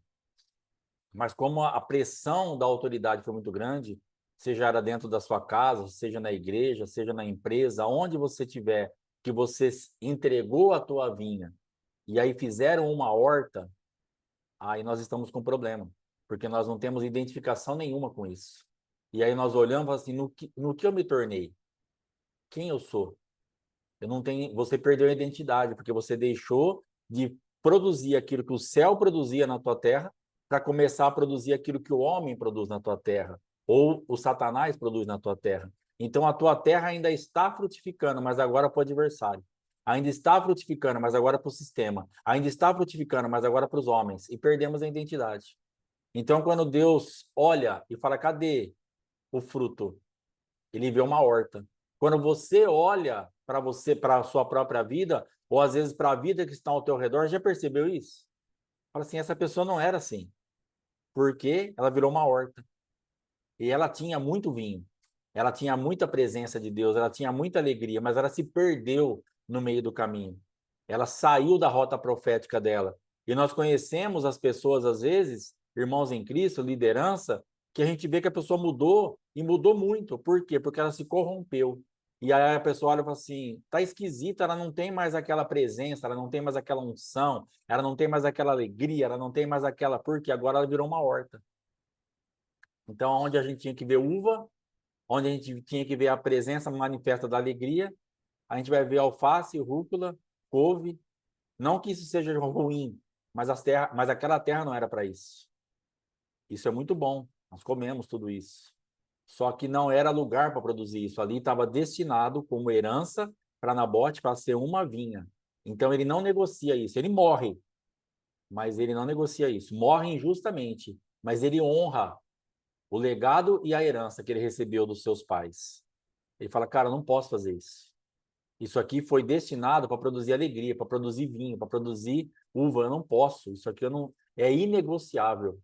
Speaker 1: Mas como a pressão da autoridade foi muito grande, seja era dentro da sua casa, seja na igreja, seja na empresa, onde você estiver, que você entregou a tua vinha, e aí fizeram uma horta, aí nós estamos com problema, porque nós não temos identificação nenhuma com isso. E aí nós olhamos assim, no que eu me tornei? Quem eu sou? Eu não tenho, você perdeu a identidade, porque você deixou de produzir aquilo que o céu produzia na tua terra para começar a produzir aquilo que o homem produz na tua terra, ou o Satanás produz na tua terra. Então a tua terra ainda está frutificando, mas agora para o adversário. Ainda está frutificando, mas agora para o sistema. Ainda está frutificando, mas agora para os homens. E perdemos a identidade. Então, quando Deus olha e fala, cadê o fruto? Ele vê uma horta. Quando você olha para você, para a sua própria vida, ou às vezes para a vida que está ao teu redor, já percebeu isso? Fala assim, essa pessoa não era assim, porque ela virou uma horta. E ela tinha muito vinho, ela tinha muita presença de Deus, ela tinha muita alegria, mas ela se perdeu no meio do caminho. Ela saiu da rota profética dela. E nós conhecemos as pessoas, às vezes, irmãos em Cristo, liderança, que a gente vê que a pessoa mudou e mudou muito. Por quê? Porque ela se corrompeu. E aí a pessoa olha e fala assim: tá esquisita, ela não tem mais aquela presença, ela não tem mais aquela unção, ela não tem mais aquela alegria, ela não tem mais aquela. Porque agora ela virou uma horta. Então, onde a gente tinha que ver uva, onde a gente tinha que ver a presença manifesta da alegria, a gente vai ver alface, rúcula, couve. Não que isso seja ruim, mas, mas aquela terra não era para isso. Isso é muito bom, nós comemos tudo isso. Só que não era lugar para produzir isso. Ali estava destinado como herança para Nabote para ser uma vinha. Então ele não negocia isso. Ele morre, mas ele não negocia isso. Morre injustamente, mas ele honra o legado e a herança que ele recebeu dos seus pais. Ele fala, cara, eu não posso fazer isso. Isso aqui foi destinado para produzir alegria, para produzir vinho, para produzir uva. Eu não posso. Isso aqui eu não é inegociável.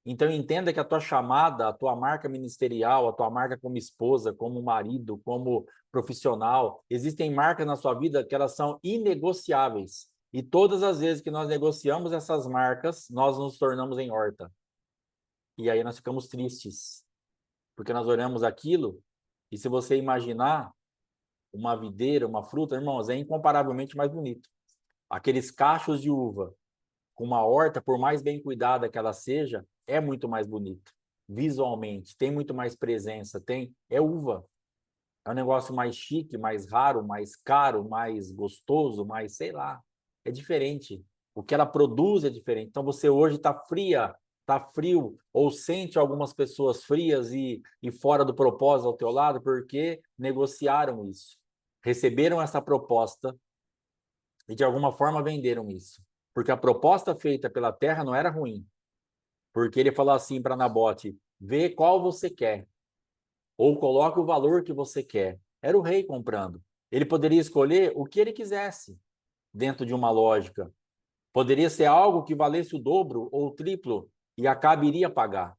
Speaker 1: Então entenda que a tua chamada, a tua marca ministerial, a tua marca como esposa, como marido, como profissional, existem marcas na sua vida que elas são inegociáveis. E todas as vezes que nós negociamos essas marcas, nós nos tornamos em horta. E aí nós ficamos tristes, porque nós olhamos aquilo e se você imaginar uma videira, uma fruta, irmãos, é incomparavelmente mais bonito. Aqueles cachos de uva com uma horta, por mais bem cuidada que ela seja, é muito mais bonito. Visualmente, tem muito mais presença, é uva. É um negócio mais chique, mais raro, mais caro, mais gostoso, mais, sei lá. É diferente. O que ela produz é diferente. Então você hoje está fria, está frio, ou sente algumas pessoas frias e fora do propósito ao teu lado, porque negociaram isso. Receberam essa proposta e de alguma forma venderam isso. Porque a proposta feita pela terra não era ruim. Porque ele falou assim para Nabote: vê qual você quer, ou coloque o valor que você quer. Era o rei comprando. Ele poderia escolher o que ele quisesse dentro de uma lógica. Poderia ser algo que valesse o dobro ou o triplo e Acabe iria pagar.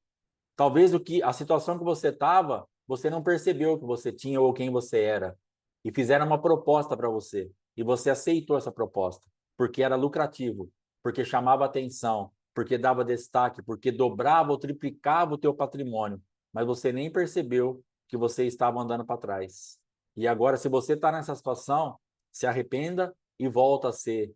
Speaker 1: Talvez a situação que você estava, você não percebeu que você tinha ou quem você era. E fizeram uma proposta para você. E você aceitou essa proposta, porque era lucrativo, porque chamava atenção, porque dava destaque, porque dobrava ou triplicava o teu patrimônio. Mas você nem percebeu que você estava andando para trás. E agora, se você está nessa situação, se arrependa e volta a ser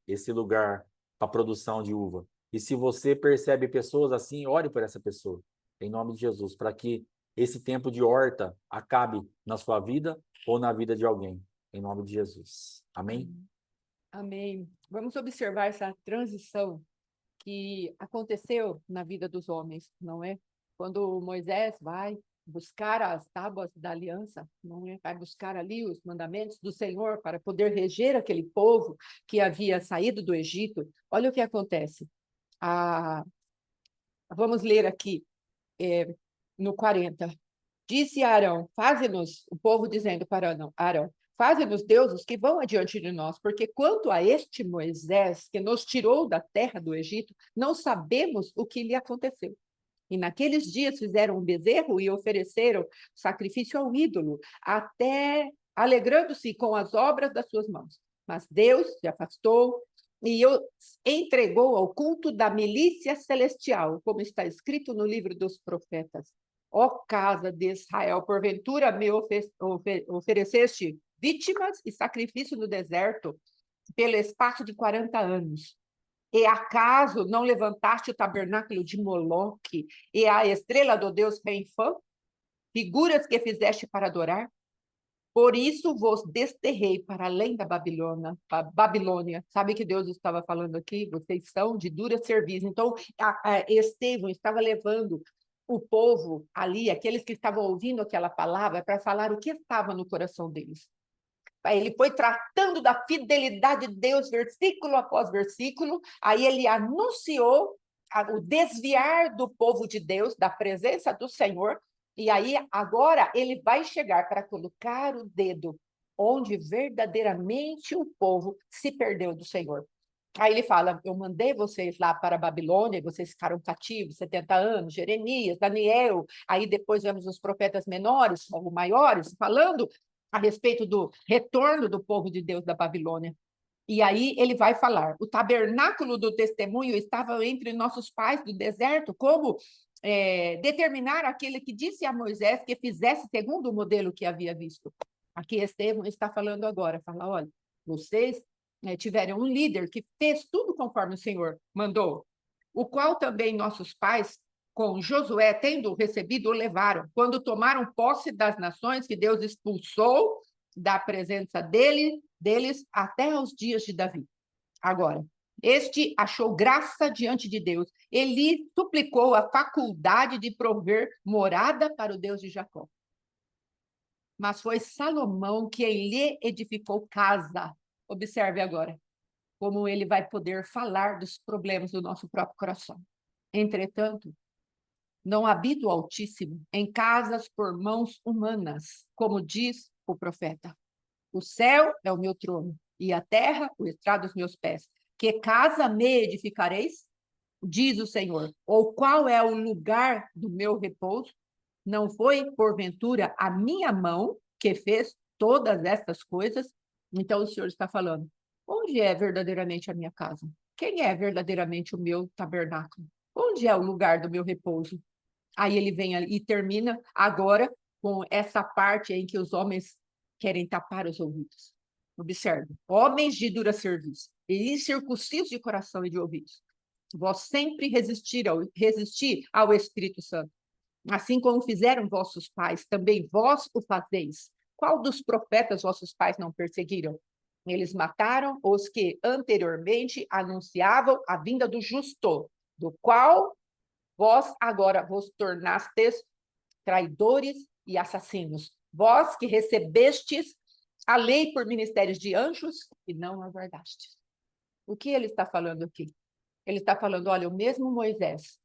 Speaker 1: esse lugar para produção de uva. E se você percebe pessoas assim, ore por essa pessoa, em nome de Jesus, para que esse tempo de horta acabe na sua vida ou na vida de alguém, em nome de Jesus. Amém?
Speaker 2: Amém. Vamos observar essa transição que aconteceu na vida dos homens, não é? Quando Moisés vai buscar as tábuas da aliança, não é? Vai buscar ali os mandamentos do Senhor para poder reger aquele povo que havia saído do Egito. Olha o que acontece. Vamos ler aqui no 40. Disse Arão, faze-nos, o povo dizendo para Arão, faze-nos deuses que vão adiante de nós, porque quanto a este Moisés, que nos tirou da terra do Egito, não sabemos o que lhe aconteceu. E naqueles dias fizeram um bezerro e ofereceram sacrifício ao ídolo, até alegrando-se com as obras das suas mãos. Mas Deus se afastou e os entregou ao culto da milícia celestial, como está escrito no livro dos profetas. Ó casa de Israel, porventura me ofereceste vítimas e sacrifício no deserto pelo espaço de 40 anos. E acaso não levantaste o tabernáculo de Moloque e a estrela do deus Renfã, figuras que fizeste para adorar? Por isso vos desterrei para além da Babilônia. Sabe que Deus estava falando aqui? Vocês são de dura serviço. Então, Estevão estava levando o povo ali, aqueles que estavam ouvindo aquela palavra, para falar o que estava no coração deles. Ele foi tratando da fidelidade de Deus, versículo após versículo. Aí ele anunciou o desviar do povo de Deus, da presença do Senhor. E aí, agora, ele vai chegar para colocar o dedo onde verdadeiramente o povo se perdeu do Senhor. Aí ele fala, eu mandei vocês lá para a Babilônia, e vocês ficaram cativos 70 anos, Jeremias, Daniel, aí depois vemos os profetas menores, ou maiores, falando a respeito do retorno do povo de Deus da Babilônia. E aí ele vai falar, o tabernáculo do testemunho estava entre nossos pais do deserto, como determinar aquele que disse a Moisés que fizesse segundo o modelo que havia visto. Aqui Estevão está falando agora, fala, olha, vocês tiveram um líder que fez tudo conforme o Senhor mandou, o qual também nossos pais, com Josué, tendo recebido, o levaram, quando tomaram posse das nações que Deus expulsou da presença deles até os dias de Davi. Agora, este achou graça diante de Deus. Ele suplicou a faculdade de prover morada para o Deus de Jacó. Mas foi Salomão quem lhe edificou casa. Observe agora como ele vai poder falar dos problemas do nosso próprio coração. Entretanto, não habita o Altíssimo em casas por mãos humanas, como diz o profeta. O céu é o meu trono, e a terra o estrado dos meus pés. Que casa me edificareis? Diz o Senhor. Ou qual é o lugar do meu repouso? Não foi, porventura, a minha mão que fez todas estas coisas? Então o Senhor está falando, onde é verdadeiramente a minha casa? Quem é verdadeiramente o meu tabernáculo? Onde é o lugar do meu repouso? Aí ele vem e termina agora com essa parte em que os homens querem tapar os ouvidos. Observe, homens de dura serviço e incircuncisos de coração e de ouvidos. Vós sempre resistir ao Espírito Santo. Assim como fizeram vossos pais, também vós o fazeis. Qual dos profetas vossos pais não perseguiram? Eles mataram os que anteriormente anunciavam a vinda do justo, do qual vós agora vos tornastes traidores e assassinos. Vós que recebestes a lei por ministérios de anjos e não a guardastes. O que ele está falando aqui? Ele está falando, olha, o mesmo Moisés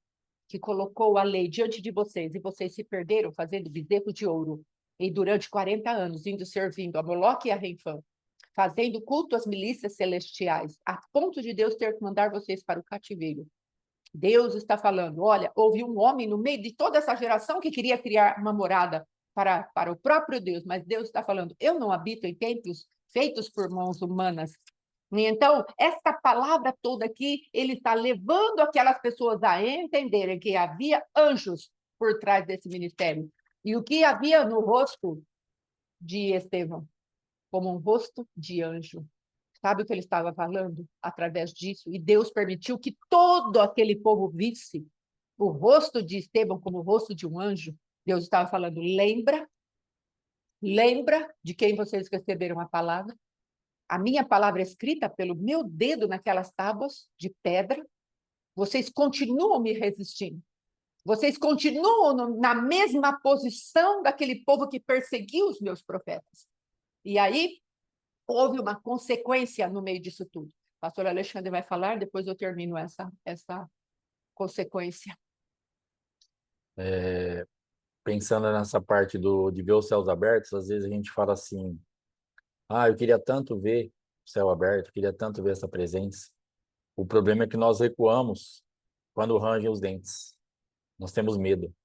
Speaker 2: que colocou a lei diante de vocês e vocês se perderam fazendo bezerro de ouro e durante 40 anos indo servindo a Moloque e a Renfã, fazendo culto às milícias celestiais, a ponto de Deus ter que mandar vocês para o cativeiro. Deus está falando, olha, houve um homem no meio de toda essa geração que queria criar uma morada para o próprio Deus, mas Deus está falando, eu não habito em templos feitos por mãos humanas. E então, essa palavra toda aqui, ele está levando aquelas pessoas a entenderem que havia anjos por trás desse ministério. E o que havia no rosto de Estevão? Como um rosto de anjo. Sabe o que ele estava falando através disso? E Deus permitiu que todo aquele povo visse o rosto de Estevão como o rosto de um anjo. Deus estava falando, lembra de quem vocês receberam a palavra? A minha palavra escrita pelo meu dedo naquelas tábuas de pedra. Vocês continuam me resistindo. Vocês continuam na mesma posição daquele povo que perseguiu os meus profetas. E aí, houve uma consequência no meio disso tudo. O pastor Alexandre vai falar, depois eu termino essa consequência.
Speaker 1: Pensando nessa parte de ver os céus abertos, às vezes a gente fala assim, eu queria tanto ver o céu aberto, queria tanto ver essa presença. O problema é que nós recuamos quando rangem os dentes. Nós temos medo.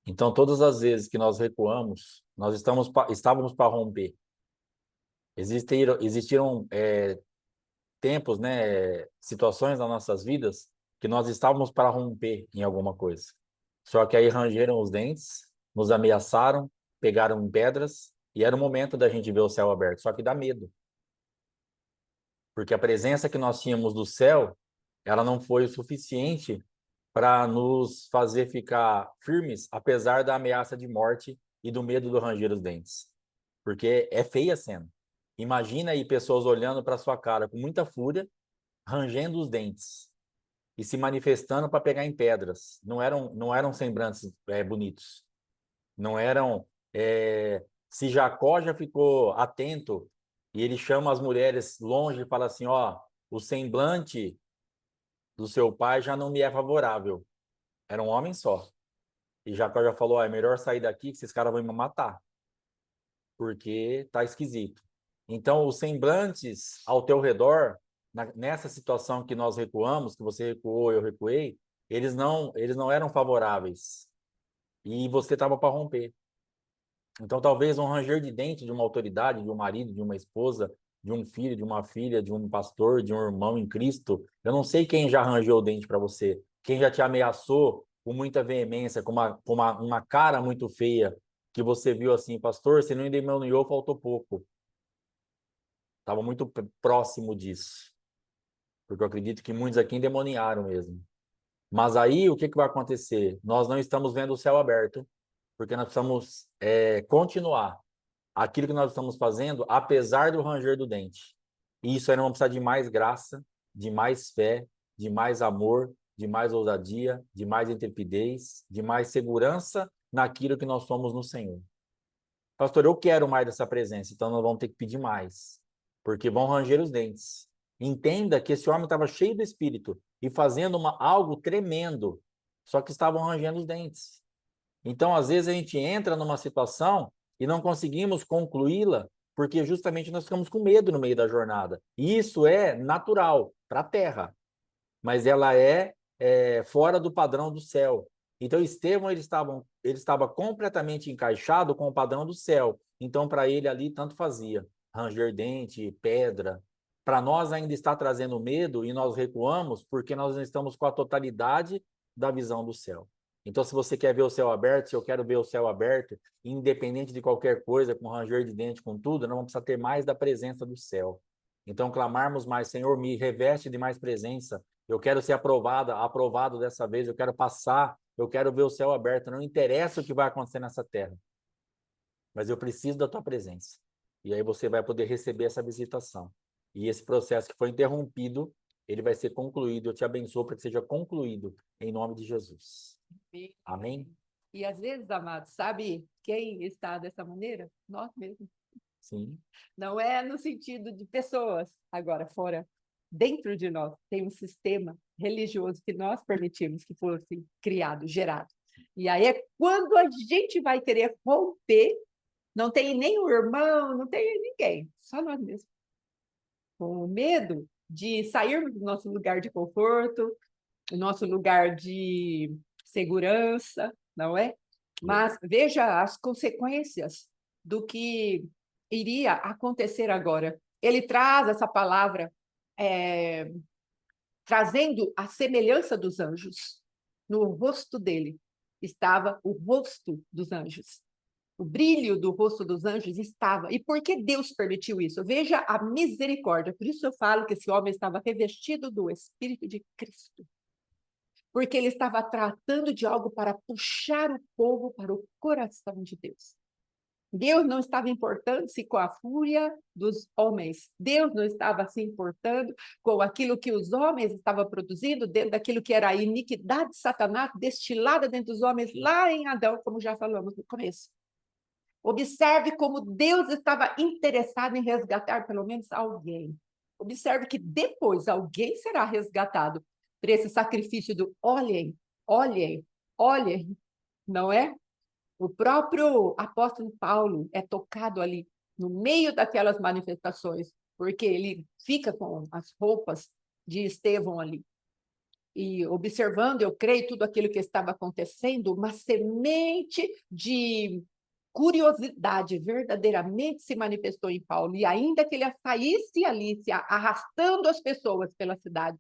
Speaker 1: Então, todas as vezes que nós recuamos, nós estávamos para romper. Existiram tempos, né, situações nas nossas vidas que nós estávamos para romper em alguma coisa. Só que aí rangeram os dentes, nos ameaçaram, pegaram em pedras e era o momento da gente ver o céu aberto. Só que dá medo. Porque a presença que nós tínhamos do céu, ela não foi o suficiente para nos fazer ficar firmes, apesar da ameaça de morte e do medo do ranger os dentes. porque é feia a cena. Imagina aí pessoas olhando para sua cara com muita fúria, rangendo os dentes e se manifestando para pegar em pedras. Não eram semblantes bonitos. Não eram. Se Jacó já ficou atento e ele chama as mulheres longe e fala assim: ó, o semblante do seu pai já não me é favorável. Era um homem só. E Jacó já falou: ó, é melhor sair daqui que esses caras vão me matar, porque tá esquisito. Então, os semblantes ao teu redor, nessa situação que nós recuamos, que você recuou, eu recuei, eles não eram favoráveis. E você estava para romper. Então, talvez um ranger de dente de uma autoridade, de um marido, de uma esposa, de um filho, de uma filha, de um pastor, de um irmão em Cristo. Eu não sei quem já arranjou o dente para você, quem já te ameaçou com muita veemência, com uma cara muito feia, que você viu assim, pastor, você não endemoniou, faltou pouco. Estava muito próximo disso, porque eu acredito que muitos aqui endemoniaram mesmo. Mas aí, o que vai acontecer? Nós não estamos vendo o céu aberto, porque nós precisamos continuar aquilo que nós estamos fazendo, apesar do ranger do dente. E isso aí nós vamos precisar de mais graça, de mais fé, de mais amor, de mais ousadia, de mais intrepidez, de mais segurança naquilo que nós somos no Senhor. Pastor, eu quero mais dessa presença, então nós vamos ter que pedir mais, porque vão ranger os dentes. Entenda que esse homem estava cheio do Espírito e fazendo algo tremendo, só que estavam rangendo os dentes. Então, às vezes, a gente entra numa situação e não conseguimos concluí-la, porque justamente nós ficamos com medo no meio da jornada. E isso é natural para a terra, mas ela é fora do padrão do céu. Então, Estevão ele estava completamente encaixado com o padrão do céu. Então, para ele ali, tanto fazia. Ranger dente, pedra. Para nós ainda está trazendo medo e nós recuamos porque nós não estamos com a totalidade da visão do céu. Então, se você quer ver o céu aberto, se eu quero ver o céu aberto, independente de qualquer coisa, com ranger de dente, com tudo, nós vamos precisar ter mais da presença do céu. Então, clamarmos mais, Senhor, me reveste de mais presença. Eu quero ser aprovado dessa vez, eu quero passar, eu quero ver o céu aberto. Não interessa o que vai acontecer nessa terra, mas eu preciso da tua presença. E aí você vai poder receber essa visitação. E esse processo que foi interrompido, ele vai ser concluído. Eu te abençoo para que seja concluído, em nome de Jesus. Amém?
Speaker 2: E às vezes, amados, sabe quem está dessa maneira? Nós mesmos.
Speaker 1: Sim.
Speaker 2: Não é no sentido de pessoas. Agora, fora, dentro de nós, tem um sistema religioso que nós permitimos que fosse criado, gerado. E aí é quando a gente vai querer romper, não tem nem o irmão, não tem ninguém, só nós mesmos. Com o medo de sairmos do nosso lugar de conforto, do nosso lugar de segurança, não é? Mas veja as consequências do que iria acontecer agora. Ele traz essa palavra trazendo a semelhança dos anjos. No rosto dele estava o rosto dos anjos. O brilho do rosto dos anjos estava. E por que Deus permitiu isso? Veja a misericórdia. Por isso eu falo que esse homem estava revestido do Espírito de Cristo. Porque ele estava tratando de algo para puxar o povo para o coração de Deus. Deus não estava importando-se com a fúria dos homens. Deus não estava se importando com aquilo que os homens estavam produzindo, dentro daquilo que era a iniquidade de Satanás destilada dentro dos homens lá em Adão, como já falamos no começo. Observe como Deus estava interessado em resgatar pelo menos alguém. Observe que depois alguém será resgatado por esse sacrifício do olhem, olhem, olhem, não é? O próprio apóstolo Paulo é tocado ali, no meio daquelas manifestações, porque ele fica com as roupas de Estevão ali. E observando, eu creio, tudo aquilo que estava acontecendo, uma semente de curiosidade verdadeiramente se manifestou em Paulo. E ainda que ele saísse ali, se arrastando as pessoas pela cidade,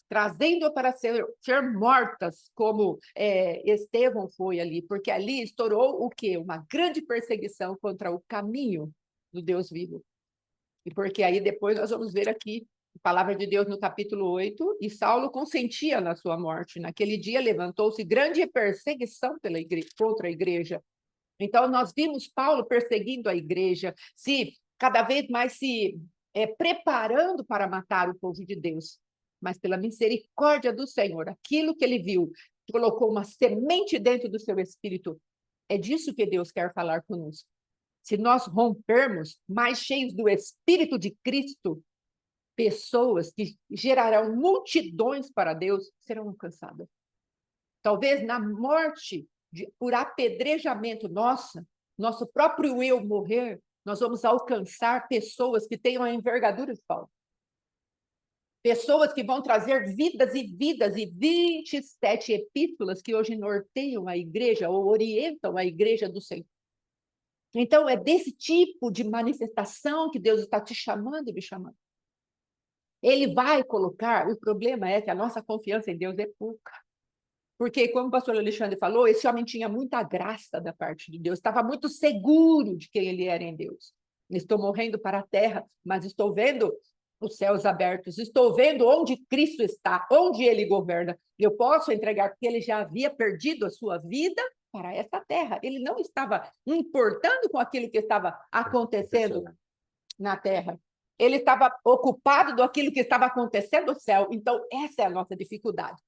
Speaker 2: trazendo para ser mortas, como Estevão foi ali, porque ali estourou o quê? Uma grande perseguição contra o caminho do Deus vivo. E porque aí depois nós vamos ver aqui a palavra de Deus no capítulo 8, e Saulo consentia na sua morte. Naquele dia levantou-se grande perseguição contra a igreja. Então, nós vimos Paulo perseguindo a igreja, cada vez mais se preparando para matar o povo de Deus. Mas pela misericórdia do Senhor, aquilo que ele viu, colocou uma semente dentro do seu espírito. É disso que Deus quer falar conosco. Se nós rompermos, mais cheios do Espírito de Cristo, pessoas que gerarão multidões para Deus serão alcançadas. Talvez na morte por apedrejamento nosso próprio eu morrer, nós vamos alcançar pessoas que tenham a envergadura de Paulo. Pessoas que vão trazer vidas e vidas, e 27 epístolas que hoje norteiam a igreja ou orientam a igreja do Senhor. Então, é desse tipo de manifestação que Deus está te chamando e me chamando. Ele vai colocar, o problema é que a nossa confiança em Deus é pouca. Porque, como o pastor Alexandre falou, esse homem tinha muita graça da parte de Deus, estava muito seguro de quem ele era em Deus. Estou morrendo para a terra, mas estou vendo os céus abertos, estou vendo onde Cristo está, onde ele governa. Eu posso entregar, porque ele já havia perdido a sua vida para essa terra. Ele não estava importando com aquilo que estava acontecendo na terra. Ele estava ocupado do aquilo que estava acontecendo no céu. Então, essa é a nossa dificuldade,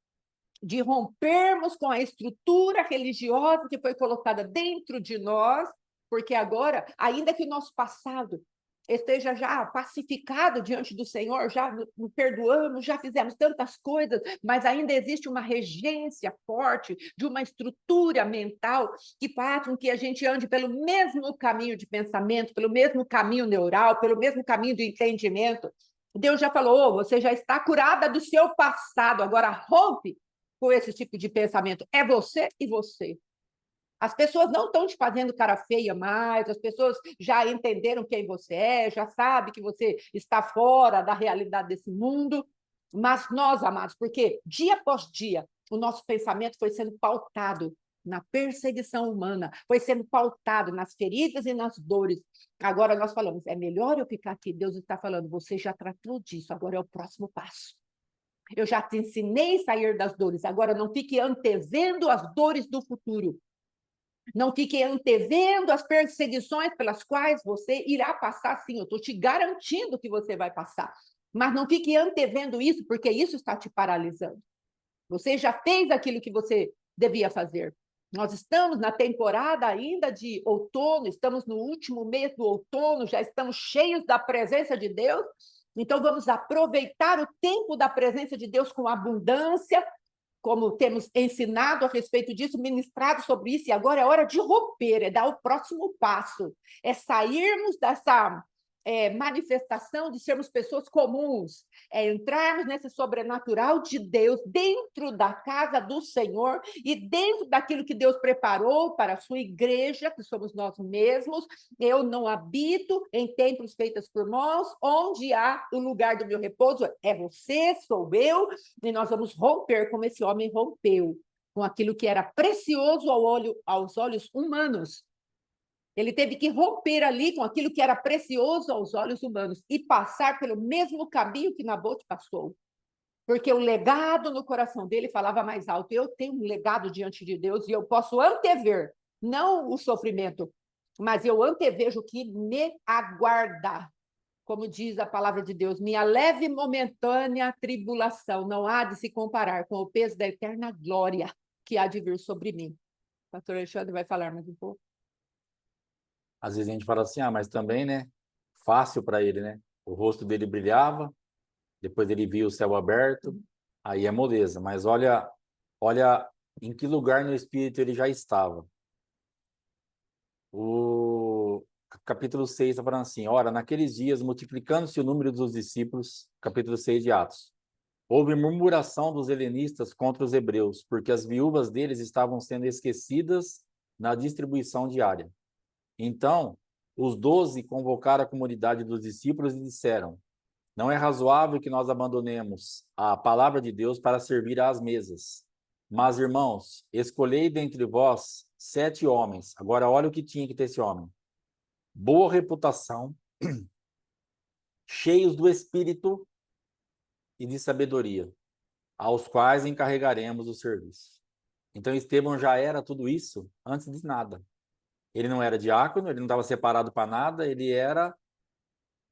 Speaker 2: de rompermos com a estrutura religiosa que foi colocada dentro de nós, porque agora, ainda que o nosso passado esteja já pacificado diante do Senhor, já nos perdoamos, já fizemos tantas coisas, mas ainda existe uma regência forte de uma estrutura mental que faz com que a gente ande pelo mesmo caminho de pensamento, pelo mesmo caminho neural, pelo mesmo caminho do entendimento. Deus já falou, você já está curada do seu passado, agora rompe com esse tipo de pensamento. É você e você. As pessoas não estão te fazendo cara feia mais, as pessoas já entenderam quem você é, já sabem que você está fora da realidade desse mundo, mas nós, amados, porque dia após dia o nosso pensamento foi sendo pautado na perseguição humana, foi sendo pautado nas feridas e nas dores. Agora nós falamos, é melhor eu ficar aqui. Deus está falando, você já tratou disso, agora é o próximo passo. Eu já te ensinei a sair das dores, agora não fique antevendo as dores do futuro. Não fique antevendo as perseguições pelas quais você irá passar, sim, eu estou te garantindo que você vai passar. Mas não fique antevendo isso, porque isso está te paralisando. Você já fez aquilo que você devia fazer. Nós estamos na temporada ainda de outono, estamos no último mês do outono, já estamos cheios da presença de Deus. Então, vamos aproveitar o tempo da presença de Deus com abundância, como temos ensinado a respeito disso, ministrado sobre isso, e agora é hora de romper, é dar o próximo passo, é sairmos dessa manifestação de sermos pessoas comuns, é entrarmos nesse sobrenatural de Deus dentro da casa do Senhor e dentro daquilo que Deus preparou para a sua igreja, que somos nós mesmos. Eu não habito em templos feitos por mãos, onde há o lugar do meu repouso é você, sou eu, e nós vamos romper como esse homem rompeu, com aquilo que era precioso aos olhos humanos. Ele teve que romper ali com aquilo que era precioso aos olhos humanos e passar pelo mesmo caminho que Nabote passou. Porque o legado no coração dele falava mais alto. Eu tenho um legado diante de Deus e eu posso antever, não o sofrimento, mas eu antevejo o que me aguarda. Como diz a palavra de Deus, minha leve e momentânea tribulação não há de se comparar com o peso da eterna glória que há de vir sobre mim. O pastor Alexandre vai falar mais um pouco.
Speaker 1: Às vezes a gente fala assim, mas também, né? Fácil para ele, né? O rosto dele brilhava, depois ele via o céu aberto, aí é moleza. Mas olha em que lugar no espírito ele já estava. O capítulo 6 está falando assim, ora, naqueles dias, multiplicando-se o número dos discípulos, capítulo 6 de Atos, houve murmuração dos helenistas contra os hebreus, porque as viúvas deles estavam sendo esquecidas na distribuição diária. Então, os 12 convocaram a comunidade dos discípulos e disseram, não é razoável que nós abandonemos a palavra de Deus para servir às mesas. Mas, irmãos, escolhei dentre vós 7 homens. Agora, olha o que tinha que ter esse homem. Boa reputação, cheios do Espírito e de sabedoria, aos quais encarregaremos o serviço. Então, Estevão já era tudo isso antes de nada. Ele não era diácono, ele não estava separado para nada, ele era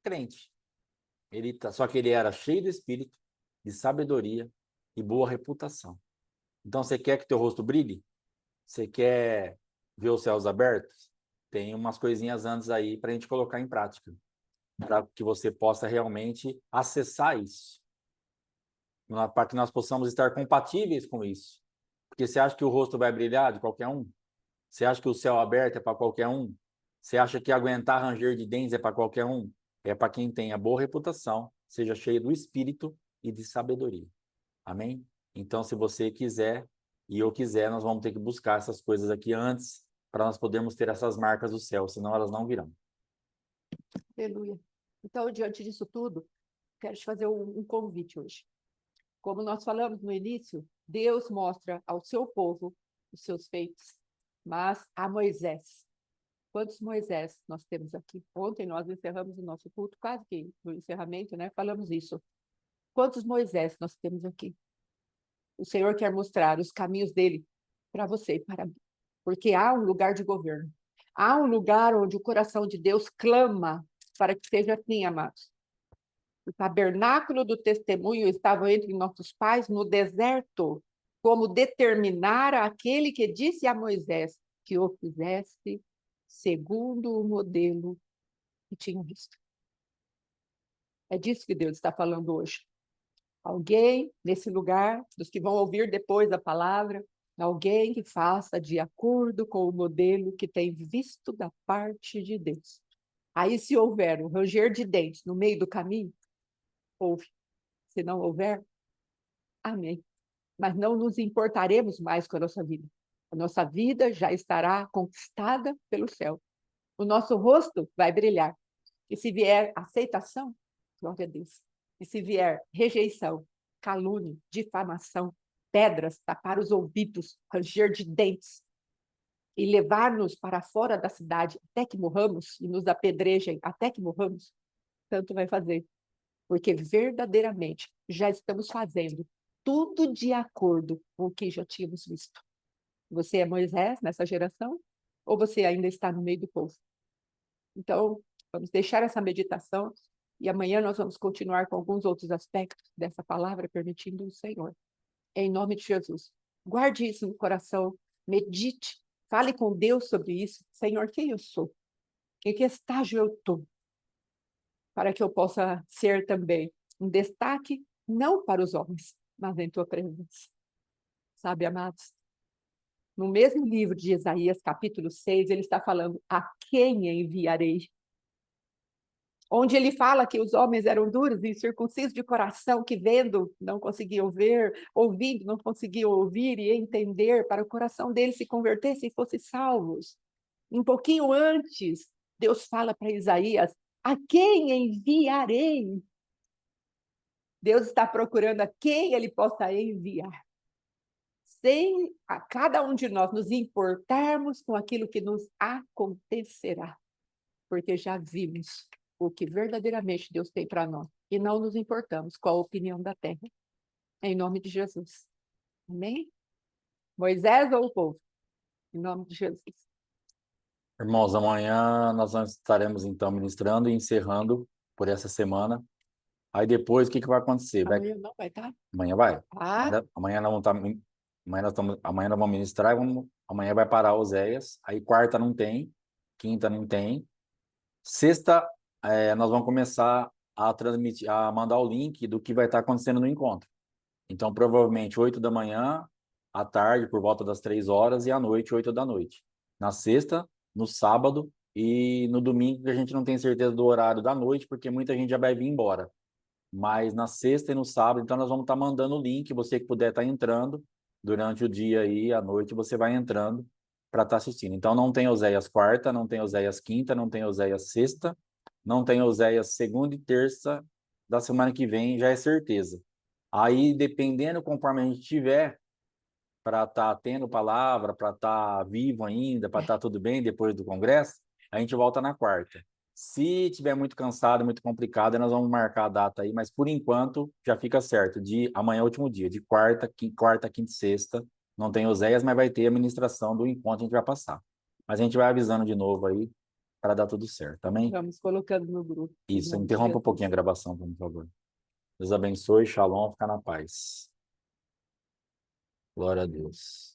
Speaker 1: crente. Só que ele era cheio do Espírito, de sabedoria e boa reputação. Então, você quer que teu rosto brilhe? Você quer ver os céus abertos? Tem umas coisinhas antes aí para a gente colocar em prática, para que você possa realmente acessar isso, para que nós possamos estar compatíveis com isso. Porque você acha que o rosto vai brilhar de qualquer um? Você acha que o céu aberto é para qualquer um? Você acha que aguentar ranger de dentes é para qualquer um? É para quem tem a boa reputação, seja cheio do Espírito e de sabedoria. Amém? Então, se você quiser e eu quiser, nós vamos ter que buscar essas coisas aqui antes para nós podermos ter essas marcas do céu, senão elas não virão.
Speaker 2: Aleluia. Então, diante disso tudo, quero te fazer um convite hoje. Como nós falamos no início, Deus mostra ao seu povo os seus feitos, mas a Moisés. Quantos Moisés nós temos aqui? Ontem nós encerramos o nosso culto, quase que no encerramento, né? Falamos isso. Quantos Moisés nós temos aqui? O Senhor quer mostrar os caminhos dele para você e para mim, porque há um lugar de governo. Há um lugar onde o coração de Deus clama para que seja assim, amados. O tabernáculo do testemunho estava entre nossos pais no deserto, como determinara aquele que disse a Moisés que o fizesse segundo o modelo que tinha visto. É disso que Deus está falando hoje. Alguém nesse lugar, dos que vão ouvir depois a palavra, alguém que faça de acordo com o modelo que tem visto da parte de Deus. Aí, se houver um ranger de dentes no meio do caminho, ouve. Se não houver, amém. Mas não nos importaremos mais com a nossa vida. A nossa vida já estará conquistada pelo céu. O nosso rosto vai brilhar. E se vier aceitação, glória a Deus. E se vier rejeição, calúnia, difamação, pedras, tapar os ouvidos, ranger de dentes e levar-nos para fora da cidade até que morramos e nos apedrejem até que morramos, tanto vai fazer. Porque verdadeiramente já estamos fazendo tudo de acordo com o que já tínhamos visto. Você é Moisés nessa geração? Ou você ainda está no meio do povo? Então, vamos deixar essa meditação e amanhã nós vamos continuar com alguns outros aspectos dessa palavra, permitindo o Senhor. Em nome de Jesus. Guarde isso no coração, medite, fale com Deus sobre isso. Senhor, quem eu sou? Em que estágio eu estou? Para que eu possa ser também um destaque, não para os homens, mas em tua presença. Sabe, amados? No mesmo livro de Isaías, capítulo 6, ele está falando: a quem enviarei? Onde ele fala que os homens eram duros e incircuncisos de coração, que vendo não conseguiam ver, ouvindo não conseguiam ouvir e entender, para o coração deles se convertessem e fossem salvos. Um pouquinho antes, Deus fala para Isaías: a quem enviarei? Deus está procurando a quem ele possa enviar. Sem a cada um de nós nos importarmos com aquilo que nos acontecerá, porque já vimos o que verdadeiramente Deus tem para nós e não nos importamos com a opinião da terra. Em nome de Jesus. Amém? Moisés ou o povo? Em nome de Jesus.
Speaker 1: Irmãos, amanhã nós estaremos então ministrando e encerrando por essa semana. Aí depois, o que vai acontecer?
Speaker 2: Amanhã não vai estar?
Speaker 1: Amanhã vai.
Speaker 2: Ah,
Speaker 1: Amanhã nós vamos estar. Amanhã nós vamos ministrar, amanhã vai parar Oséias. Aí quarta não tem, quinta não tem. Sexta, nós vamos começar a transmitir, a mandar o link do que vai estar acontecendo no encontro. Então, provavelmente 8 da manhã, à tarde, por volta das 3 horas, e à noite, 8 da noite. Na sexta, no sábado e no domingo, que a gente não tem certeza do horário da noite, porque muita gente já vai vir embora. Mas na sexta e no sábado, então nós vamos estar mandando o link, você que puder estar entrando durante o dia aí, à noite, você vai entrando para estar assistindo. Então não tem Oséias quarta, não tem Oséias quinta, não tem Oséias sexta, não tem Oséias segunda e terça da semana que vem, já é certeza. Aí, dependendo conforme a gente tiver, para estar tendo palavra, para estar vivo ainda, para estar tudo bem depois do congresso, a gente volta na quarta. Se tiver muito cansado, muito complicado, nós vamos marcar a data aí, mas por enquanto já fica certo. De amanhã é o último dia, de quarta, quinta e sexta. Não tem Oséias, mas vai ter a ministração do encontro, a gente vai passar. Mas a gente vai avisando de novo aí para dar tudo certo, amém?
Speaker 2: Vamos colocando no grupo. Em
Speaker 1: Isso,
Speaker 2: nome de
Speaker 1: interrompa um
Speaker 2: Jesus.
Speaker 1: pouquinho a gravação, por favor. Deus abençoe, shalom, fica na paz. Glória a Deus.